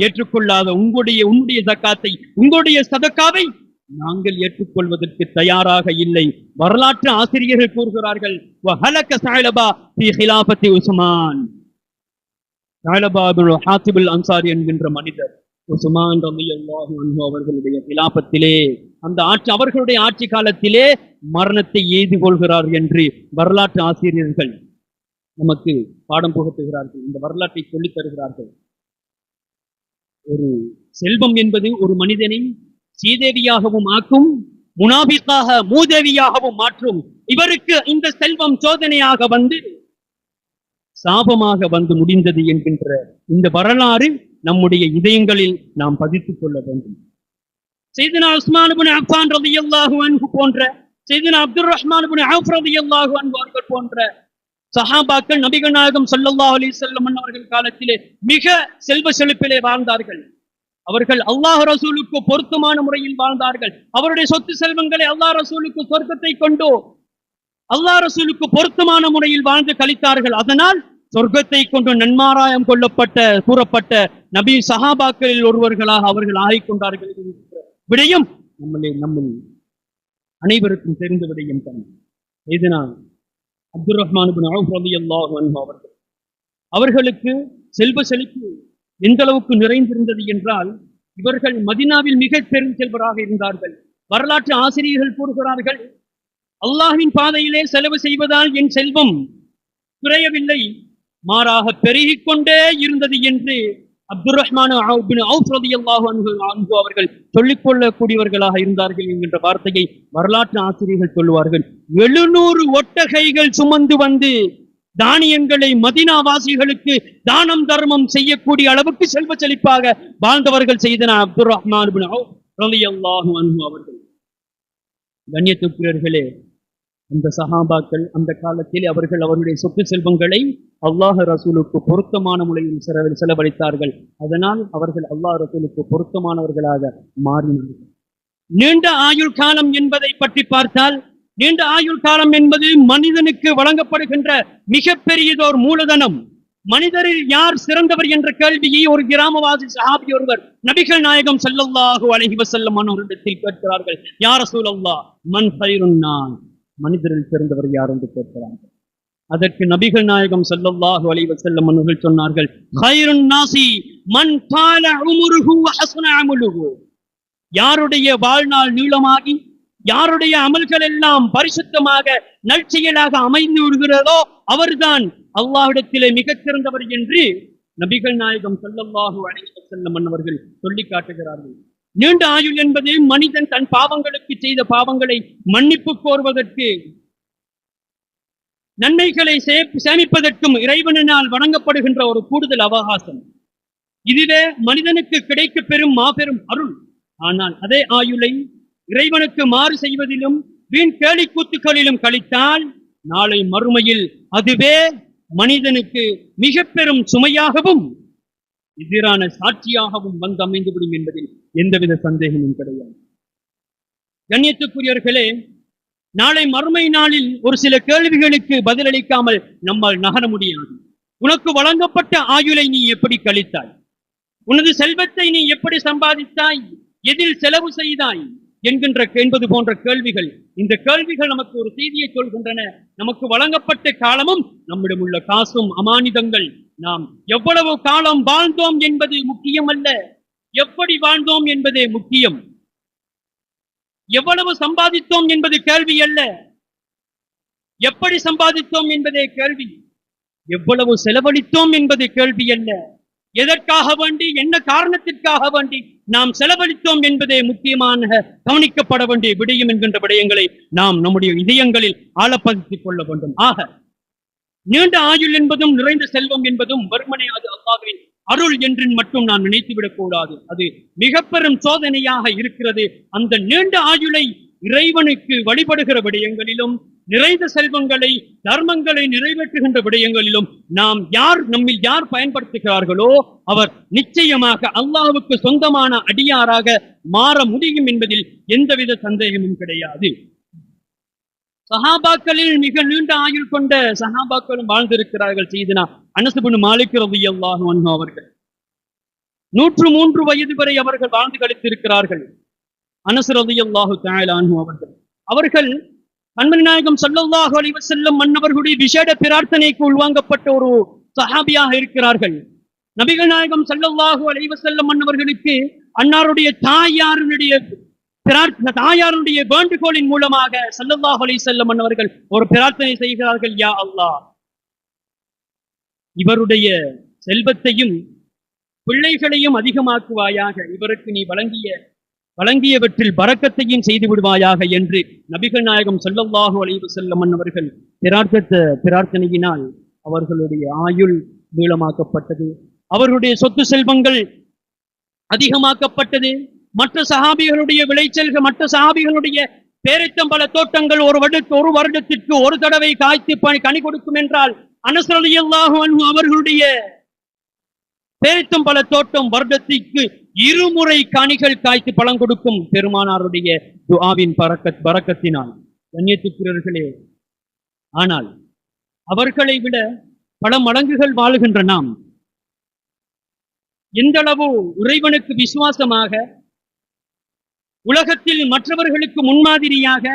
ஏற்றுக்கொள்ளாத உங்களுடைய ஜகாத்தை, உங்களுடைய சதக்காவை நாங்கள் ஏற்றுக்கொள்வதற்கு தயாராக இல்லை. வரலாற்று ஆசிரியர்கள் கூறுகிறார்கள், வஹலக ஸஅலபா ஃபீ ஹிலாஃபத்தி உஸ்மான். ஸஅலபா இப்னு ஹாத்திப் அன்சாரி என்கின்ற மனிதர் உஸ்மான் ரலியல்லாஹு அன்ஹு அவர்களுடைய கிலாபத்திலே, அந்த அவர்களுடைய ஆட்சி காலத்திலே மரணத்தை எய்து கொள்கிறார் என்று வரலாற்று ஆசிரியர்கள் நமக்கு பாடம் புகட்டுகிறார்கள், இந்த வரலாற்றை சொல்லித் தருகிறார்கள். ஒரு செல்வம் என்பது ஒரு மனிதனை சீதேவியாகவும் ஆக்கும், முனாபிக்காக மூதேவியாகவும் மாற்றும். இவருக்கு இந்த செல்வம் சோதனையாக வந்து சாபமாக வந்து முடிந்தது என்கின்ற இந்த வரலாறு நம்முடைய இதயங்களில் நாம் பதித்துக் கொள்ள வேண்டும். சையதுனா உஸ்மான் இப்னு அஃபான் ரலியல்லாஹு அன்ஹு போன்ற, சையதுனா அப்துர் ரஹ்மான் இப்னு அவ்ஃப் ரலியல்லாஹு அன்ஹு அவர்கள் போன்ற சஹாபாக்கள் நபிகள் நாயகம் ஸல்லல்லாஹு அலைஹி வஸல்லம் அவர்கள் காலத்திலே மிக செல்வ செழிப்பிலே வாழ்ந்தார்கள். அவர்கள் அல்லாஹ் ரசூலுக்கு பொருத்தமான முறையில் வாழ்ந்தார்கள். அவருடைய சொத்து செல்வங்களை அல்லாஹ் ரசூலுக்கு சொர்க்கத்தை கொண்டோ அல்லாஹ் ரசூலுக்கு பொருத்தமான முறையில் வாழ்ந்து கழித்தார்கள். அதனால் சொர்க்கத்தை கொண்டு நன்மாராயம் கூறப்பட்ட நபி சஹாபாக்களில் ஒருவர்களாக அவர்கள் ஆகிக்கொண்டார்கள். விடயம் நம்ம அனைவருக்கும் தெரிந்த விடயம் தான். இதனால் அப்துர் ரஹ்மான் இப்னு அவ்ஃப் ரலியல்லாஹு அன்ஹு அவர்களுக்கு செல்வ செழிப்பு எந்த அளவுக்கு நிறைந்திருந்தது என்றால், இவர்கள் மதீனாவில் மிக பெரும் செல்வராக இருந்தார்கள். வரலாற்று ஆசிரியர்கள் கூறுகிறார்கள், அல்லாஹ்வின் பாதையிலே செலவு செய்வதால் என் செல்வம் குறையவில்லை, மாறாக பெருகிக் கொண்டே இருந்தது என்று அப்துர் ரஹ்மான் இப்னு அவ்ஃப் ரலியல்லாஹு அன்ஹு அவர்கள் சொல்லிக் கொள்ளக்கூடியவர்களாக இருந்தார்கள் என்கின்ற வார்த்தையை வரலாற்று ஆசிரியர்கள் சொல்லுவார்கள். 700 ஒட்டகைகள் சுமந்து வந்து தானியங்களை மதீனாவாசிகளுக்கு தானம் தர்மம் செய்யக்கூடிய அளவுக்கு செல்வ செழிப்பாக வாழ்ந்தவர்கள் செய்தன அப்துர் ரஹ்மான் இப்னு அவ்ஃப் ரலியல்லாஹு அன்ஹு அவர்கள். கண்ணியத்துக்குரியவர்களே, அந்த சஹாபாக்கள் அந்த காலத்தில் அவர்களுடைய சொத்து செல்வங்களை அல்லாஹ் ரசூலுக்கு பொருத்தமான முறையில் செலவழித்தார்கள். அதனால் அவர்கள் அல்லாஹ் ரசூலுக்கு பொருத்தமானவர்களாக மாறினார்கள். நீண்ட ஆயுள் காலம் என்பதை பற்றி பார்த்தால், நீண்ட ஆயுள் காலம் என்பது மனிதனுக்கு வழங்கப்படுகின்ற மிகப்பெரியதோர் மூலதனம். மனிதரில் யார் சிறந்தவர் என்ற கேள்வியை ஒரு கிராமவாசி சஹாபி ஒருவர் நபிகள் நாயகம் ஸல்லல்லாஹு அலைஹி வஸல்லம் அவர்களிடத்தில் கேட்கிறார்கள். யா ரசூலல்லாஹ், மன் கைருன் நாஸ், மனிதரில் சிறந்தவர் யார் என்று கேட்கிறார்கள். அதற்கு நபிகள் நாயகம் ஸல்லல்லாஹு அலைஹி வஸல்லம் அவர்கள் சொன்னார்கள், கைருன் நாசி மன் தால உம்ருஹு வ ஹஸன அமலுஹு, யாருடைய வாழ்நாள் நீளமாகி யாருடைய அமல்கள் எல்லாம் பரிசுத்தமாக நற்செயலாக அமைந்து விடுகிறதோ அவர்தான் அல்லாஹ்விடத்திலே மிகச் சிறந்தவர் என்று நபிகள் நாயகம் ஸல்லல்லாஹு அலைஹி வஸல்லம் அவர்கள் சொல்லி காட்டுகிறார்கள். நீண்ட ஆயுள் என்பது மனிதன் தன் பாவங்களுக்கு செய்த பாவங்களை மன்னிப்பு கோருவதற்கு, நன்மைகளை சேமிப்பதற்கும் இறைவனால் வழங்கப்படுகின்ற ஒரு கூடுதல் அவகாசம். இதுவே மனிதனுக்கு கிடைக்க பெறும் மாபெரும் அருள். ஆனால் அதே ஆயுளை இறைவனுக்கு மாறு செய்வதிலும் வீண் கேலி கூத்துக்களிலும் கழித்தால் நாளை மறுமையில் அதுவே மனிதனுக்கு மிக பெரும் சுமையாகவும் எதிரான சாட்சியாகவும் வந்து அமைந்துவிடும் என்பதில் எந்தவித சந்தேகமும் கிடையாது. கண்ணியத்துக்குரியவர்களே, நாளை மறுமை நாளில் ஒரு சில கேள்விகளுக்கு பதிலளிக்காமல் நம்மால் நகர முடியாது. உனக்கு வழங்கப்பட்ட ஆயுளை நீ எப்படி கழித்தாய்? உனது செல்வத்தை நீ எப்படி சம்பாதித்தாய்? எதில் செலவு செய்தாய் என்பது போன்ற கேள்விகள். இந்த கேள்விகள் நமக்கு ஒரு செய்தியை சொல்கின்றன. நமக்கு வழங்கப்பட்ட காலமும் நம்மிடம் உள்ள காசும் அமானிதங்கள், நாம் எவ்வளவு காலம் வாழ்ந்தோம் என்பது முக்கியம் அல்ல, எப்படி வாழ்ந்தோம் என்பதே முக்கியம். எவ்வளவு சம்பாதித்தோம் என்பது கேள்வி அல்ல, எப்படி சம்பாதித்தோம் என்பதே கேள்வி. எவ்வளவு செலவழித்தோம் என்பது கேள்வி அல்ல, எதற்காக வேண்டி என்ன காரணத்திற்காக வேண்டி நாம் செலவழித்தோம் என்பதே முக்கியமான கவனிக்கப்பட வேண்டிய விடயம் என்கின்ற விடயங்களை நாம் நம்முடைய இதயங்களில் ஆழப்படுத்திக் கொள்ள வேண்டும். ஆக நீண்ட ஆயுள் என்பதும் நிறைந்த செல்வம் என்பதும் வெறுமனே அது அல்லாஹ்வின் அருள் என்று மட்டும் நான் நினைத்துவிடக் கூடாது. அது மிக பெரும் சோதனையாக இருக்கிறது. அந்த நீண்ட ஆயுளை இறைவனுக்கு வழிபடுகிற விடயங்களிலும், நிறைந்த செல்வங்களை தர்மங்களை நிறைவேற்றுகின்ற விடயங்களிலும் நம்மில் யார் பயன்படுத்துகிறார்களோ அவர் நிச்சயமாக அல்லாஹ்வுக்கு சொந்தமான அடியாராக மாற முடியும் என்பதில் எந்தவித சந்தேகமும் கிடையாது. சஹாபாக்களில் மிக நீண்ட ஆயுள் கொண்ட சஹாபாக்களும் வாழ்ந்திருக்கிறார்கள். செய்தனா அனஸ் இப்னு மாலிக் ரலியல்லாஹு அன்ஹு அவர்கள் 103 வயது வரை அவர்கள் வாழ்ந்து கழித்திருக்கிறார்கள். அனஸ் ரலியல்லாஹு தஆலா அன்ஹு அவர்கள் அன்பின் நாயகம் ஸல்லல்லாஹு அலைஹி வஸல்லம் மன்னவர்களுடைய விசேட பிரார்த்தனைக்கு உள்வாங்கப்பட்ட ஒரு சஹாபியாக இருக்கிறார்கள். நபிகள் நாயகம் ஸல்லல்லாஹு அலைஹி வஸல்லம் மன்னவர்களுக்கு அன்னாருடைய தாயாருடைய வேண்டுகோளின் மூலமாக ஸல்லல்லாஹு அலைஹி வஸல்லம் மன்னவர்கள் ஒரு பிரார்த்தனை செய்கிறார்கள். யா அல்லாஹ், இவருடைய செல்வத்தையும் பிள்ளைகளையும் அதிகமாக்குவாயாக, இவருக்கு நீ வழங்கியவற்றில் பரக்கத்தையும் செய்து விடுவாயாக என்று நபிகள் நாயகம் ஸல்லல்லாஹு அலைஹி வஸல்லம் அவர்கள் பிரார்த்தனையினால் அவர்களுடைய ஆயுள் நீளமாக்கப்பட்டது, அவர்களுடைய சொத்து செல்வங்கள் அதிகமாக்கப்பட்டது. மற்ற சஹாபிகளுடைய விளைச்சல்கள், மற்ற சஹாபிகளுடைய பேரித்தம்பல தோட்டங்கள் ஒரு வருடத்திற்கு ஒரு தடவை காய்த்து கனி கொடுக்கும் என்றால் அனஸ் ரலியல்லாஹு அன்ஹு அவர்களுடைய பேரித்தம்பல தோட்டம் வருடத்திற்கு இருமுறை கனிகள் காய்த்து பழம் கொடுக்கும் பெருமானாருடைய துஆவின் பரக்கத்தினால். கண்ணியத்துக்குரியவர்களே, ஆனால் அவர்களை விட பல மடங்குகள் வாழுகின்ற நாம் எந்த அளவு இறைவனுக்கு விசுவாசமாக உலகத்தில் மற்றவர்களுக்கு முன்மாதிரியாக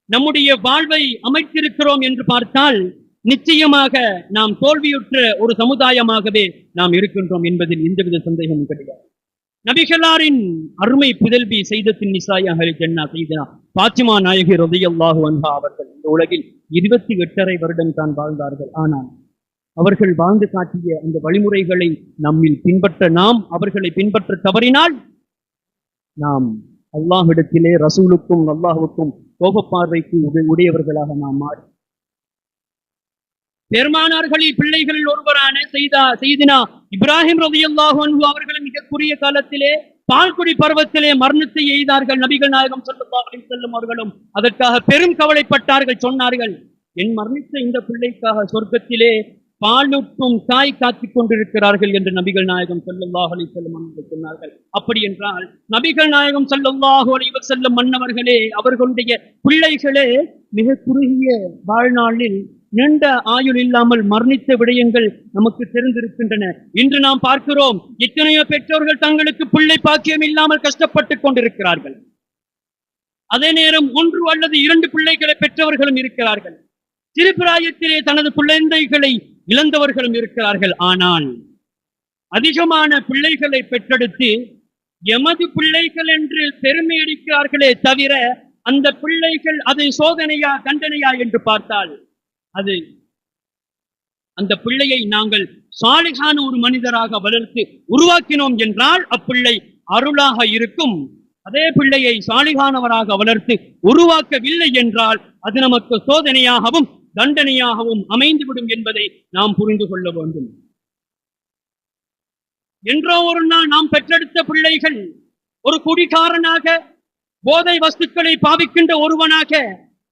நம்முடைய வாழ்வை அமைத்திருக்கிறோம் என்று பார்த்தால் நிச்சயமாக நாம் தோல்வியுற்ற ஒரு சமுதாயமாகவே நாம் இருக்கின்றோம் என்பதில் எந்தவித சந்தேகமும் கிடையாது. நபிகளாரின் அருமை புதல்வி சையதத்துன் நிசாஇ அஹ்லில் ஜன்னah சையதா பாத்திமா நாயகி ரலியல்லாஹு அன்ஹா அவர்கள் இந்த உலகில் 28.5 வருடம் தான் வாழ்ந்தார்கள். ஆனால் அவர்கள் வாழ்ந்து காட்டிய அந்த வழிமுறைகளை நம்மில் பின்பற்ற நாம் அவர்களை பின்பற்ற தவறினால் நாம் அல்லாஹ்விடத்திலே ரசூலுக்கும் அல்லாஹ்வுக்கும் கோபப்பார்வைக்கு உடையவர்களாக நாம் மாறி பெருமானார்களில் பிள்ளைகளில் ஒருவரான சையதினா இப்ராஹிம் ரலியல்லாஹு அன்ஹு அவர்கள் மிக குறுகிய காலத்திலே பால்குடி பருவத்திலே மரணத்தை எய்தார்கள். நபிகள் நாயகம் ஸல்லல்லாஹு அலைஹி வஸல்லம் அவர்களும் அதற்காக பெரும் கவலைப்பட்டார்கள். சொன்னார்கள், என் மரணித்த இந்த பிள்ளைக்காக சொர்க்கத்திலே பாலூட்டும் தாய் காத்துக் கொண்டிருக்கிறார்கள் என்று நபிகள் நாயகம் ஸல்லல்லாஹு அலைஹி வஸல்லம் அவர்கள் சொன்னார்கள். அப்படி என்றால் நபிகள் நாயகம் ஸல்லல்லாஹு அலைஹி வஸல்லம் மன்னவர்களே அவர்களுடைய பிள்ளைகளே மிக குறுகிய வாழ்நாளில் நீண்ட ஆயுள் இல்லாமல் மரணித்த விடயங்கள் நமக்கு தெரிந்திருக்கின்றன. இன்று நாம் பார்க்கிறோம், எத்தனையோ பெற்றோர்கள் தங்களுக்கு பிள்ளை பாக்கியம் இல்லாமல் கஷ்டப்பட்டுக் கொண்டிருக்கிறார்கள். அதே நேரம் 1 அல்லது 2 பிள்ளைகளை பெற்றவர்களும் இருக்கிறார்கள். சிறு பிராயத்திலே தனது குழந்தைகளை இழந்தவர்களும் இருக்கிறார்கள். ஆனால் அதிகமான பிள்ளைகளை பெற்றெடுத்து எமது பிள்ளைகள் என்று பெருமை அடிக்கிறார்களே தவிர அந்த பிள்ளைகள் அது சோதனையா தண்டனையா என்று பார்த்தால் அது அந்த பிள்ளையை நாங்கள் சாலிஹான ஒரு மனிதராக வளர்த்து உருவாக்கினோம் என்றால் அப்பிள்ளை அருளாக இருக்கும். அதே பிள்ளையை சாலிஹானவராக வளர்த்து உருவாக்கவில்லை என்றால் அது நமக்கு சோதனையாகவும் தண்டனையாகவும் அமைந்துவிடும் என்பதை நாம் புரிந்து கொள்ள வேண்டும். என்றோ ஒரு நாள் நாம் பெற்றெடுத்த பிள்ளைகள் ஒரு குடிகாரனாக, போதை வஸ்துக்களை பாவிக்கின்ற ஒருவனாக,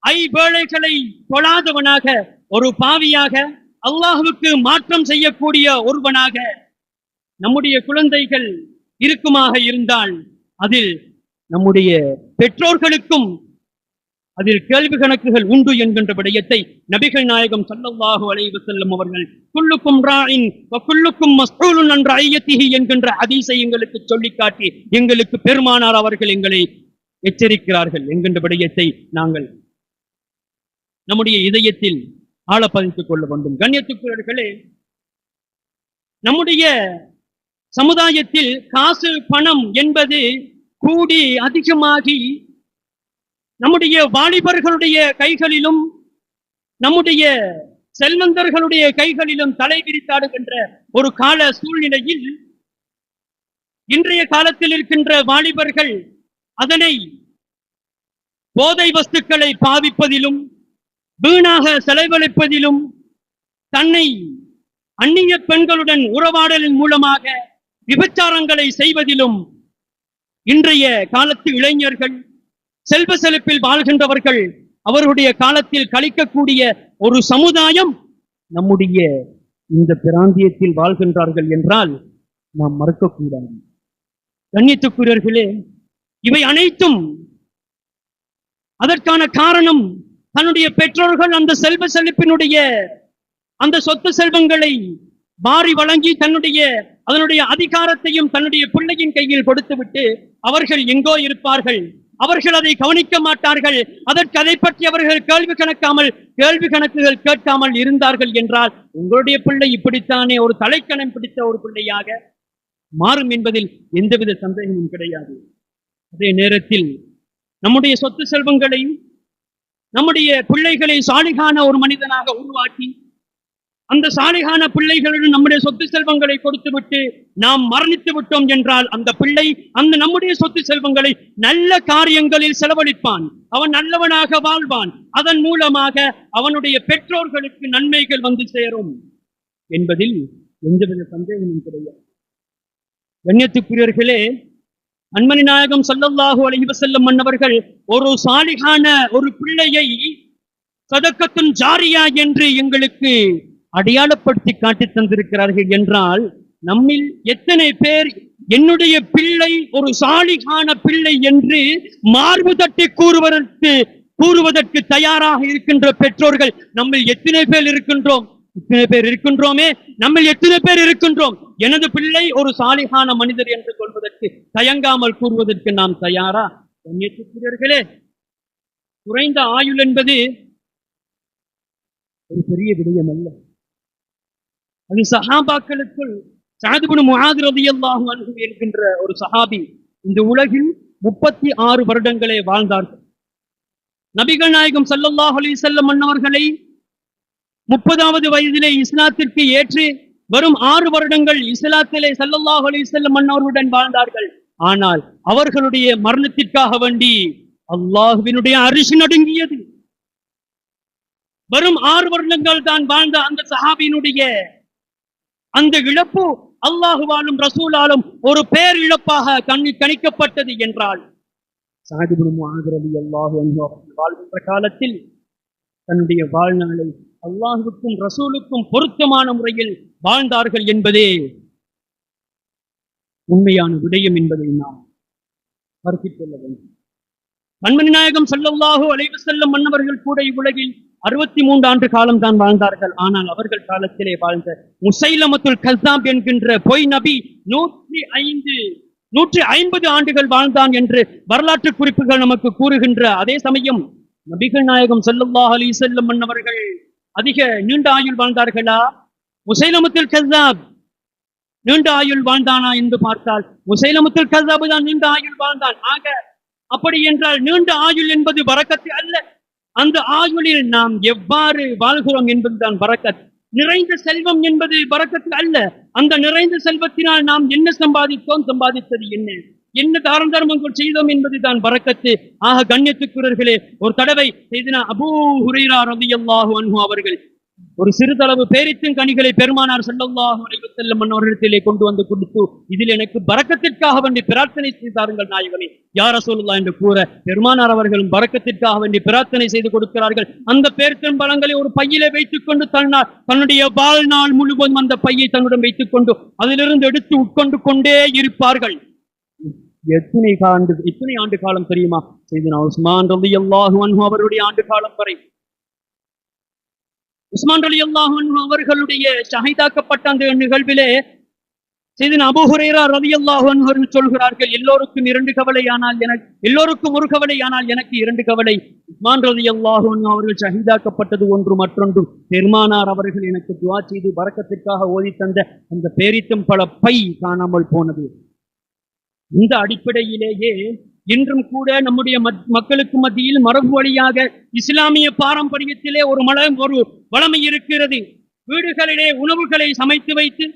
ஐவேளைகளை தொழாதவனாக, ஒரு பாவியாக, அல்லாஹ்வுக்கு மாற்றம் செய்யக்கூடிய ஒருவனாக நம்முடைய குழந்தைகள் இருக்குமாக இருந்தால் அதில் நம்முடைய பெற்றோர்களுக்கும் அதில் கேள்வி கணக்குகள் உண்டு என்கின்ற விடயத்தை நபிகள் நாயகம் ஸல்லல்லாஹு அலைஹி வஸல்லம் அவர்கள் குல்லுக்கும் ராஇன் வ குல்லுக்கும் மஸ்ஊலுன் அன் ரஅய்யத்திஹி என்கின்ற ஹதீஸை எங்களுக்கு சொல்லிக்காட்டி எங்களுக்கு பெருமானார் அவர்கள் எங்களை எச்சரிக்கிறார்கள் என்கின்ற விடயத்தை நாங்கள் நம்முடைய இதயத்தில் ஆழ பதித்துக் கொள்ள வேண்டும். கண்ணியத்துக்குரியவர்களே, நம்முடைய சமுதாயத்தில் காசு பணம் என்பது கூடி அதிகமாகி நம்முடைய வாலிபர்களுடைய கைகளிலும் நம்முடைய செல்வந்தர்களுடைய கைகளிலும் தலை விரித்தாடுகின்ற ஒரு கால சூழ்நிலையில் இன்றைய காலத்தில் இருக்கின்ற வாலிபர்கள் அதனை போதை வஸ்துக்களை பாவிப்பதிலும் வீணாக செலவழிப்பதிலும் தன்னை அந்நிய பெண்களுடன் உறவாடலின் மூலமாக விபச்சாரங்களை செய்வதிலும் இன்றைய காலத்து இளைஞர்கள் செல்வ செழிப்பில் வாழ்கின்றவர்கள் அவர்களுடைய காலத்தில் கழிக்கக்கூடிய ஒரு சமுதாயம் நம்முடைய இந்த பிராந்தியத்தில் வாழ்கின்றார்கள் என்றால் நாம் மறக்கக்கூடாது. கண்ணியத்துக்குரியவர்களே, இவை அனைத்தும் அதற்கான காரணம் தன்னுடைய பெற்றோர்கள் அந்த செல்வ செழிப்பினுடைய அந்த சொத்து செல்வங்களை மாறி வழங்கி அதனுடைய அதிகாரத்தையும் தன்னுடைய பிள்ளையின் கையில் கொடுத்துவிட்டு அவர்கள் எங்கோ இருப்பார்கள், அவர்கள் அதை கவனிக்க மாட்டார்கள், அதற்கு அதை பற்றி அவர்கள் கேள்வி கணக்குகள் கேட்காமல் இருந்தார்கள் என்றால் உங்களுடைய பிள்ளை இப்படித்தானே ஒரு தலைக்கணம் பிடித்த ஒரு பிள்ளையாக மாறும் என்பதில் எந்தவித சந்தேகமும் கிடையாது. அதே நேரத்தில் நம்முடைய சொத்து செல்வங்களையும் நம்முடைய பிள்ளைகளை சாலிகான ஒரு மனிதனாக உருவாக்கி அந்த சாலிகான பிள்ளைகளுடன் நம்முடைய சொத்து செல்வங்களை கொடுத்துவிட்டு நாம் மரணித்து விட்டோம் என்றால் அந்த பிள்ளை அந்த நம்முடைய சொத்து செல்வங்களை நல்ல காரியங்களில் செலவழிப்பான், அவன் நல்லவனாக வாழ்வான், அதன் மூலமாக அவனுடைய பெற்றோர்களுக்கு நன்மைகள் வந்து சேரும் என்பதில் எந்தவித சந்தேகமும் கிடையாது. கண்ணியத்துக்குரியவர்களே, அன்மணி நாயகம் ஸல்லல்லாஹு அலைஹி வஸல்லம் மன்னவர்கள் ஒரு சாலிகான ஒரு பிள்ளையை சதக்கத்துன் ஜாரியா என்று எங்களுக்கு அடையாளப்படுத்தி காட்டி தந்திருக்கிறார்கள் என்றால் நம்மில் எத்தனை பேர் என்னுடைய பிள்ளை ஒரு சாலிகான பிள்ளை என்று மார்பு தட்டி கூறுவதற்கு தயாராக இருக்கின்ற பெற்றோர்கள் நம்மில் எத்தனை பேர் இருக்கின்றோம்? இத்தனை பேர் இருக்கின்றோமே. நம்மில் எத்தனை பேர் இருக்கின்றோம் எனது பிள்ளை ஒரு சாலிகான மனிதர் என்று சொல்வதற்கு தயங்காமல் கூறுவதற்கு நாம் தயாரா? கண்ணியத்துக்குரியவர்களே, குறைந்த ஆயுள் என்பது ஒரு பெரிய விடயம் அல்ல. அது சஹாபாக்களுக்குள் சஅத் இப்னு முஆத் ரலியல்லாஹு அன்ஹு என்கின்ற ஒரு சஹாபி இந்த உலகில் 36 வருடங்களே வாழ்ந்தார்கள். நபிகள் நாயகம் ஸல்லல்லாஹு அலைஹி வஸல்லம் அன்னவர்களை 30வது வயதிலே இஸ்லாத்திற்கு ஏற்று வரும் 6 வருடங்கள் இஸ்லாத்திலே ஸல்லல்லாஹு அலைஹி வஸல்லம் அன்னவர்களுடன் வாழ்ந்தார்கள். ஆனால் அவர்களுடைய மரணத்திற்காக வேண்டி அல்லாஹ்வினுடைய அரிசி நடுங்கியது. வரும் 6 வருடங்கள் தான் வாழ்ந்த அந்த சஹாபியினுடைய அந்த இழப்பு அல்லாஹுவாலும் ரசூலாலும் ஒரு பேர் இழப்பாக கணிக்கப்பட்டது என்றால் சஅத் இப்னு முஆத் ரலியல்லாஹு அன்ஹு அவர்கள் வாழ்கின்ற காலத்தில் தன்னுடைய வாழ்நாளை அல்லாஹுவுக்கும் ரசூலுக்கும் பொருத்தமான முறையில் வாழ்ந்தார்கள் என்பதே உண்மையான விடயம் என்பதை நாம் கருத்தில் கொள்ள வேண்டும். அன்மணி நாயகம் ஸல்லல்லாஹு அலைஹி வஸல்லம் மன்னவர்கள் கூட இவ்வுலகில் 63 ஆண்டு காலம் தான் வாழ்ந்தார்கள். ஆனால் அவர்கள் காலத்திலே வாழ்ந்த முஸைலமத்துல் கஸ்ஸாப் என்கின்ற பொய் நபி 150 ஆண்டுகள் வாழ்ந்தான் என்று வரலாற்று குறிப்புகள் நமக்கு கூறுகின்ற அதே சமயம் நபிகள் நாயகம் ஸல்லல்லாஹு அலைஹி வஸல்லம் மன்னவர்கள் அதிக நீண்ட ஆயுள் வாழ்ந்தார்களா? முஸைலமத்துல் கஸ்ஸாப் நீண்ட ஆயுள் வாழ்ந்தானா என்று பார்த்தால் முஸைலமத்துல் கஸ்ஸாப் தான் நீண்ட ஆயுள் வாழ்ந்தான். ஆக அப்படி என்றால் நீண்ட ஆயுள் என்பது பரக்கத்து அல்ல. அந்த ஆயுளில் நாம் எவ்வாறு வாழ்கிறோம் என்பதுதான் பரக்கத். நிறைந்த செல்வம் என்பது பரக்கத்து அல்ல. அந்த நிறைந்த செல்வத்தினால் நாம் என்ன சம்பாதித்தது என்ன தாரம் தர்மங்கள் செய்தோம் என்பதுதான் பரக்கத்து. ஆக கண்ணியத்துக்குரியவர்களே, ஒரு தடவை செய்தனா அபூ ஹுரைரா ரலியல்லாஹு அன்ஹு அவர்கள் ஒரு சிறிதளவு பேரித்தும் கனிகளை பெருமானார் ஸல்லல்லாஹு அலைஹி வஸல்லம் அவர்களிடத்திலே கொண்டு வந்து கொடுத்து, இதில் எனக்கு பரக்கத்திற்காக வேண்டி பிரார்த்தனை செய்தார்கள் நாயகமே யா ரசூலுல்லாஹ் என்று கூற, பெருமானார் அவர்களும் பரக்கத்திற்காக வேண்டி பிரார்த்தனை செய்து கொடுக்கிறார்கள். அந்த பேரித்தும் பழங்களை ஒரு பையிலே வைத்துக் கொண்டு தன்னுடைய வாழ்நாள் முழுவதும் அந்த பையை தன்னுடன் வைத்துக் கொண்டு அதிலிருந்து எடுத்து உட்கொண்டு கொண்டே இருப்பார்கள். எத்தனை ஆண்டு காலம் தெரியுமா? செய்தனா உஸ்மான் ரலியல்லாஹு அன்ஹு அவருடைய ஆண்டு காலம் வரை. உஸ்மான் ரலியல்லாஹு அன்ஹு அவர்களுடைய ஷஹீதாக்கப்பட்ட அந்த நிகழ்விலே செய்தனா அபூ ஹுரைரா ரலியல்லாஹு அன்ஹு அவர்கள் சொல்கிறார்கள், எல்லோருக்கும் ஒரு கவலையானால் எனக்கு 2 கவலை. உஸ்மான் ரலியல்லாஹு அன்ஹு அவர்கள் ஷஹீதாக்கப்பட்டது ஒன்று, மற்றொன்று பெருமானார் அவர்கள் எனக்கு துஆ செய்து பரக்கத்திற்காக ஓதி தந்த அந்த பேரித்தும் பல பை காணாமல் போனது. இந்த அடிப்படையிலேயே இன்றும் கூட நம்முடைய மக்களுக்கு மத்தியில் மரபு வழியாக இஸ்லாமிய பாரம்பரியத்திலே ஒரு வளமை இருக்கிறது. வீடுகளிலே உணவுகளை சமைத்து வைத்து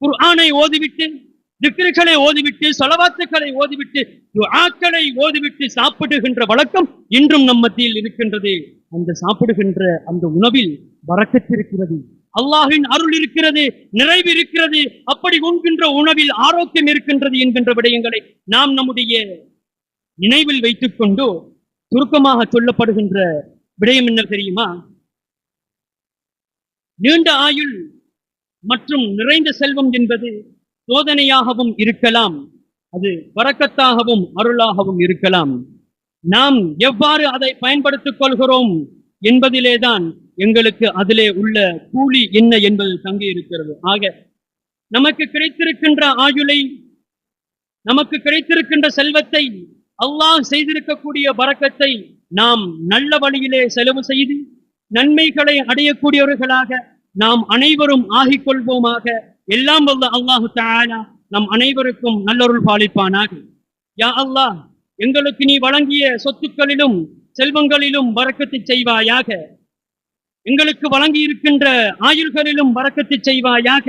குர்ஆனை ஓதிவிட்டு திக்ருகளை ஓதிவிட்டு ஸலவாத்துக்களை ஓதிவிட்டு துஆக்களை ஓதிவிட்டு சாப்பிடுகின்ற வழக்கம் இன்றும் நம் மத்தியில் இருக்கின்றது. அந்த சாப்பிடுகின்ற அந்த உணவில் பரக்கத் இருக்கிறது, அல்லாஹ்வின் அருள் இருக்கிறது, நிறைவு இருக்கிறது. அப்படி உண்கின்ற உணவில் ஆரோக்கியம் இருக்கின்றது என்கின்ற விடயங்களை நாம் நம்முடைய நினைவில் வைத்துக் கொண்டு சுருக்கமாக சொல்லப்படுகின்ற விடயம் என்ன தெரியுமா? நீண்ட ஆயுள் மற்றும் நிறைந்த செல்வம் என்பது சோதனையாகவும் இருக்கலாம், அது பரக்கத்தாகவும் அருளாகவும் இருக்கலாம். நாம் எவ்வாறு அதை பயன்படுத்திக் கொள்கிறோம் என்பதிலேதான் எங்களுக்கு அதிலே உள்ள கூலி என்ன என்பது தங்கி இருக்கிறது. ஆக நமக்கு கிடைத்திருக்கின்ற ஆயுளை, நமக்கு கிடைத்திருக்கின்ற செல்வத்தை, அல்லாஹ் செய்திருக்கக்கூடிய பரக்கத்தை நாம் நல்ல வழியிலே செலவு செய்து நன்மைகளை அடையக்கூடியவர்களாக நாம் அனைவரும் ஆகிக் கொள்வோமாக. எல்லாம் வல்ல அல்லாஹு தஆலா நம் அனைவருக்கும் நல்லருள் பாலிப்பானாக. யா அல்லாஹ், எங்களுக்கு நீ வழங்கிய சொத்துக்களிலும் செல்வங்களிலும் பரக்கத்தை செய்வாயாக. எங்களுக்கு வழங்கி இருக்கின்ற ஆயுள்களிலும் பரக்கத்து செய்வாயாக.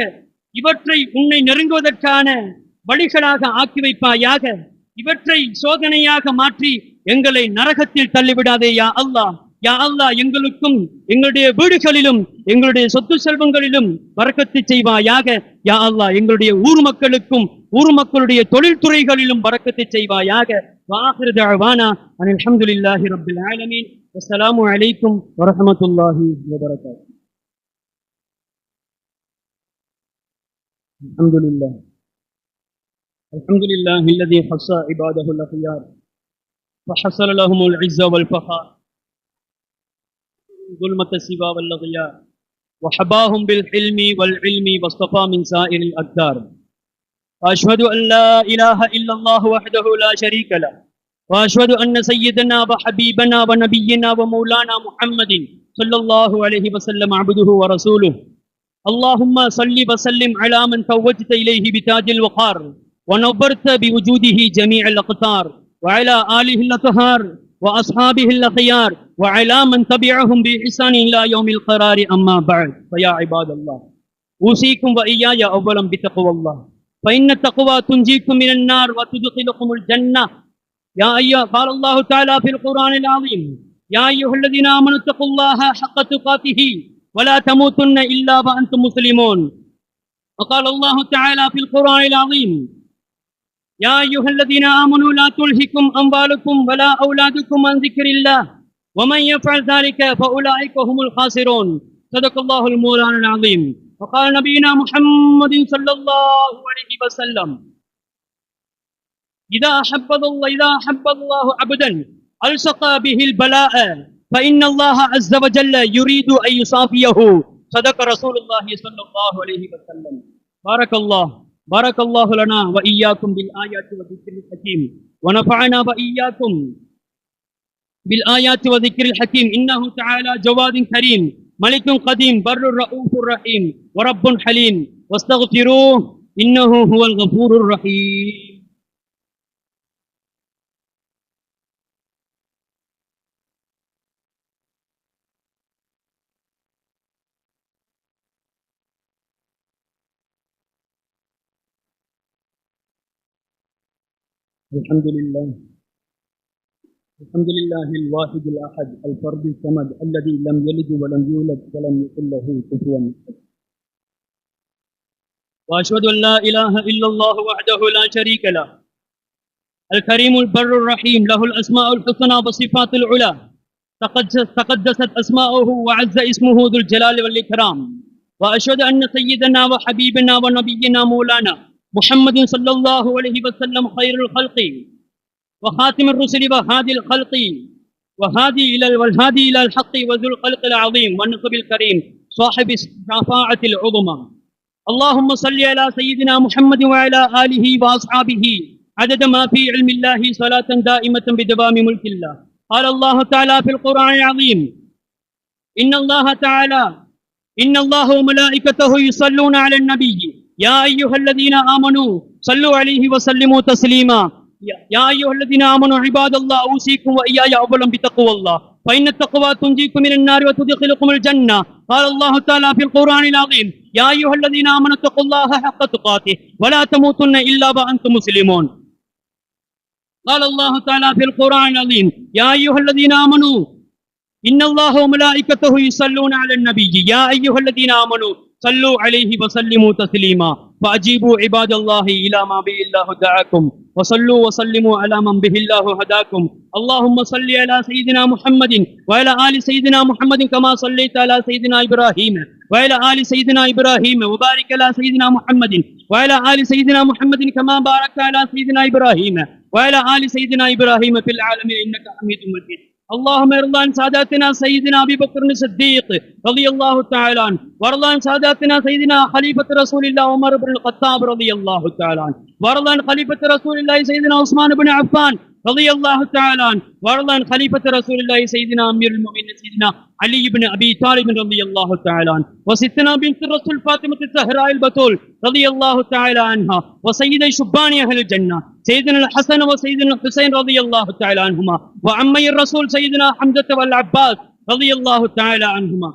இவற்றை உன்னை நெருங்குவதற்கான வழிகளாக ஆக்கி வைப்பாயாக. இவற்றை சோதனையாக மாற்றி எங்களை நரகத்தில் தள்ளிவிடாதே யா அல்லாஹ். யா அல்லாஹ், எங்களுக்கும் எங்களுடைய வீடுகளிலும் எங்களுடைய சொத்து செல்வங்களிலும் பரக்கத்து செய்வாயாக. யா அல்லாஹ், எங்களுடைய ஊர் மக்களுக்கும் ஊர் மக்களுடைய தொழில்துறைகளிலும் பரக்கத்து செய்வாயாக. வாஹிரு தஅவானா அனில் ஹம்துலில்லாஹி ரப்பில் ஆலமீன். அஸ்ஸலாமு அலைக்கும் வரஹ்மத்துல்லாஹி வபரகாத்துஹு. அல்ஹம்துலில்லாஹ் அல்ஹம்துலில்லாஹி அல்லதி ஹஸ்ஸ இபாதஹு அல்-அக்யார் وحصل لهم العز والفخار ظلمة السوى والغيار وحباهم بالحلم والعلم واصطفى من سائر الأقدار. وأشهد أن لا إله إلا الله وحده لا شريك له وأشهد أن سيدنا وحبيبنا ونبينا ومولانا محمد صلى الله عليه وسلم عبده ورسوله. اللهم صل وسلم على من توجت إليه بتاج الوقار ونبرت بوجوده جميع الأقطار وعلى آله الأطهار وأصحابه الأخيار وعلى من تبعهم بإحسان إلى يوم القرار. أما بعد، فيا عباد الله، أوصيكم وإياي أولا بتقوى الله، فإن التقوى تنجيكم من النار وتدخلكم الجنة. يا أيها قال الله تعالى في القرآن العظيم: يا أيها الذين آمنوا اتقوا الله حق تقاته ولا تموتن إلا وأنتم مسلمون. وقال الله تعالى في القرآن العظيم: يا أيها الذين آمنوا لا تلهكم أموالكم ولا أولادكم عن ذكر الله ومن يفعل ذلك فأولئك هم الخاسرون. صدق الله المولانا العظيم. وقال نبينا محمد صلى الله عليه وسلم: إذا أحب الله عبدا ألصق به البلاء فإن الله عز وجل يريد أن يصافيه. صدق رسول الله صلى الله عليه وسلم. بارك الله لنا وإياكم بالآيات والذكر الحكيم ونفعنا وإياكم بالآيات والذكر الحكيم. إنه تعالى جواد كريم ملك قديم بر رؤوف رحيم ورب حليم واستغفروه إنه هو الغفور الرحيم. الحمد لله الواحد الأحد الفرد الصمد الذي لم يلد ولم يولد ولم يكن له كفوا أحد. وأشهد أن لا إله إلا الله وحده لا شريك له الكريم البر الرحيم له الأسماء الحسنى والصفات العلى تقدست أسماؤه وعز اسمه ذو الجلال والإكرام. وأشهد أن سيدنا وحبيبنا ونبينا مولانا محمد صلى الله عليه وسلم خير الخلق وخاتم الرسل وهادي الخلق وهادي إلى الحق وذو الخلق العظيم والنصب الكريم صاحب الشفاعة العظمى. اللهم صل على سيدنا محمد وعلى آله وأصحابه عدد ما في علم الله صلاة دائمة بدوام ملك الله. قال الله تعالى في القرآن العظيم: إن الله وملائكته يصلون على النبي يا أيها الذين آمنوا صلوا عليه وسلموا تسليما. يا أيها الذين آمنوا عباد الله أوصيكم وإياي أولا بتقوى الله، فإن التقوى تنجيكم من النار وتدخلكم الجنة. قال الله تعالى في القرآن العظيم: يا أيها الذين آمنوا اتقوا الله حق تقاته ولا تموتن إلا وأنتم مسلمون. قال الله تعالى في القرآن العظيم: يا أيها الذين آمنوا إن الله وملائكته يصلون على النبي يا أيها الذين آمنوا صلوا عليه وسلموا تسليما. فأجيبوا عباد الله إلى ما به الله دعاكم وصلوا وسلموا على من به الله هداكم. اللهم صل على سيدنا محمد وعلى آل سيدنا محمد كما صليت على سيدنا إبراهيم وعلى آل سيدنا إبراهيم وبارك على سيدنا محمد وعلى آل سيدنا محمد كما باركت على سيدنا إبراهيم وعلى آل سيدنا إبراهيم في العالمين إنك حميد مجيد. اللهم ارضى عن ساداتنا سيدنا أبي بكر الصديق رضي الله تعالى عنه، وارضى عن ساداتنا سيدنا خليفة رسول الله عمر بن الخطاب رضي الله تعالى عنه، وارضى عن خليفة رسول الله سيدنا عثمان بن عفان رضي الله تعالى عنه، وارضى عن خليفة رسول الله سيدنا أمير المؤمنين سيدنا علي بن أبي طالب رضي الله تعالى عنه، وستنا بنت الرسول فاطمة الزهراء البتول رضي الله تعالى عنها، وسيد شبان أهل الجنة سيدنا الحسن وسيدنا الحسين رضي الله تعالى عنهما، وعمي الرسول سيدنا حمزة والعباس رضي الله تعالى عنهما.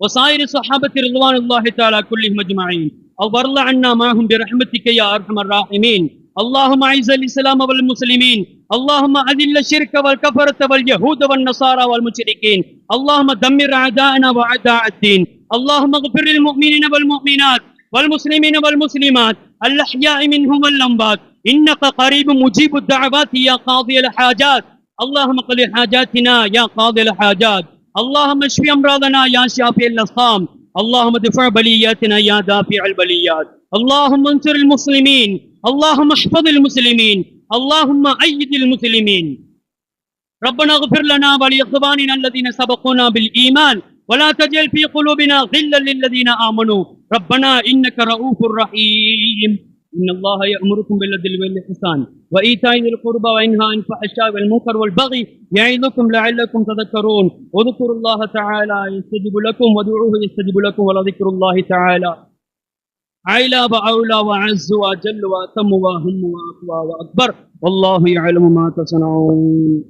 وسائر الصحابة رضوان الله تعالى كلهم أجمعين وارض عنا معهم برحمتك يا أرحم الراحمين. اللهم أعز الإسلام والمسلمين، اللهم أذل الشرك والكفرة واليهود والنصارى والمشركين، اللهم دمر أعداءنا وأعداء الدين. اللهم اغفر للمؤمنين والمؤمنات والمسلمين والمسلمات الأحياء منهم والأموات، إنك قريب مجيب الدعوات يا قاضي الحاجات. اللهم قضي حاجاتنا يا قاضي الحاجات، اللهم اشف أمراضنا يا شافي الأسقام، اللهم ادفع بلياتنا يا دافع البليات. اللهم انصر المسلمين، اللهم احفظ المسلمين، اللهم أيد المسلمين. ربنا اغفر لنا ولإخواننا الذين سبقونا بالإيمان ولا تجعل في قلوبنا غلا للذين آمنوا ربنا إنك رؤوف رحيم. إن الله يأمركم بالعدل والإحسان وإيتاء ذي القربى وينهى عن الفحشاء والمنكر والبغي يعظكم لعلكم تذكرون. واذكروا الله تعالى يستجب لكم وادعوه يستجب لكم ولذكر الله تعالى أعلى وأولى وأعز وأجل وأتم وأهم وأقوى وأكبر والله يعلم ما تصنعون.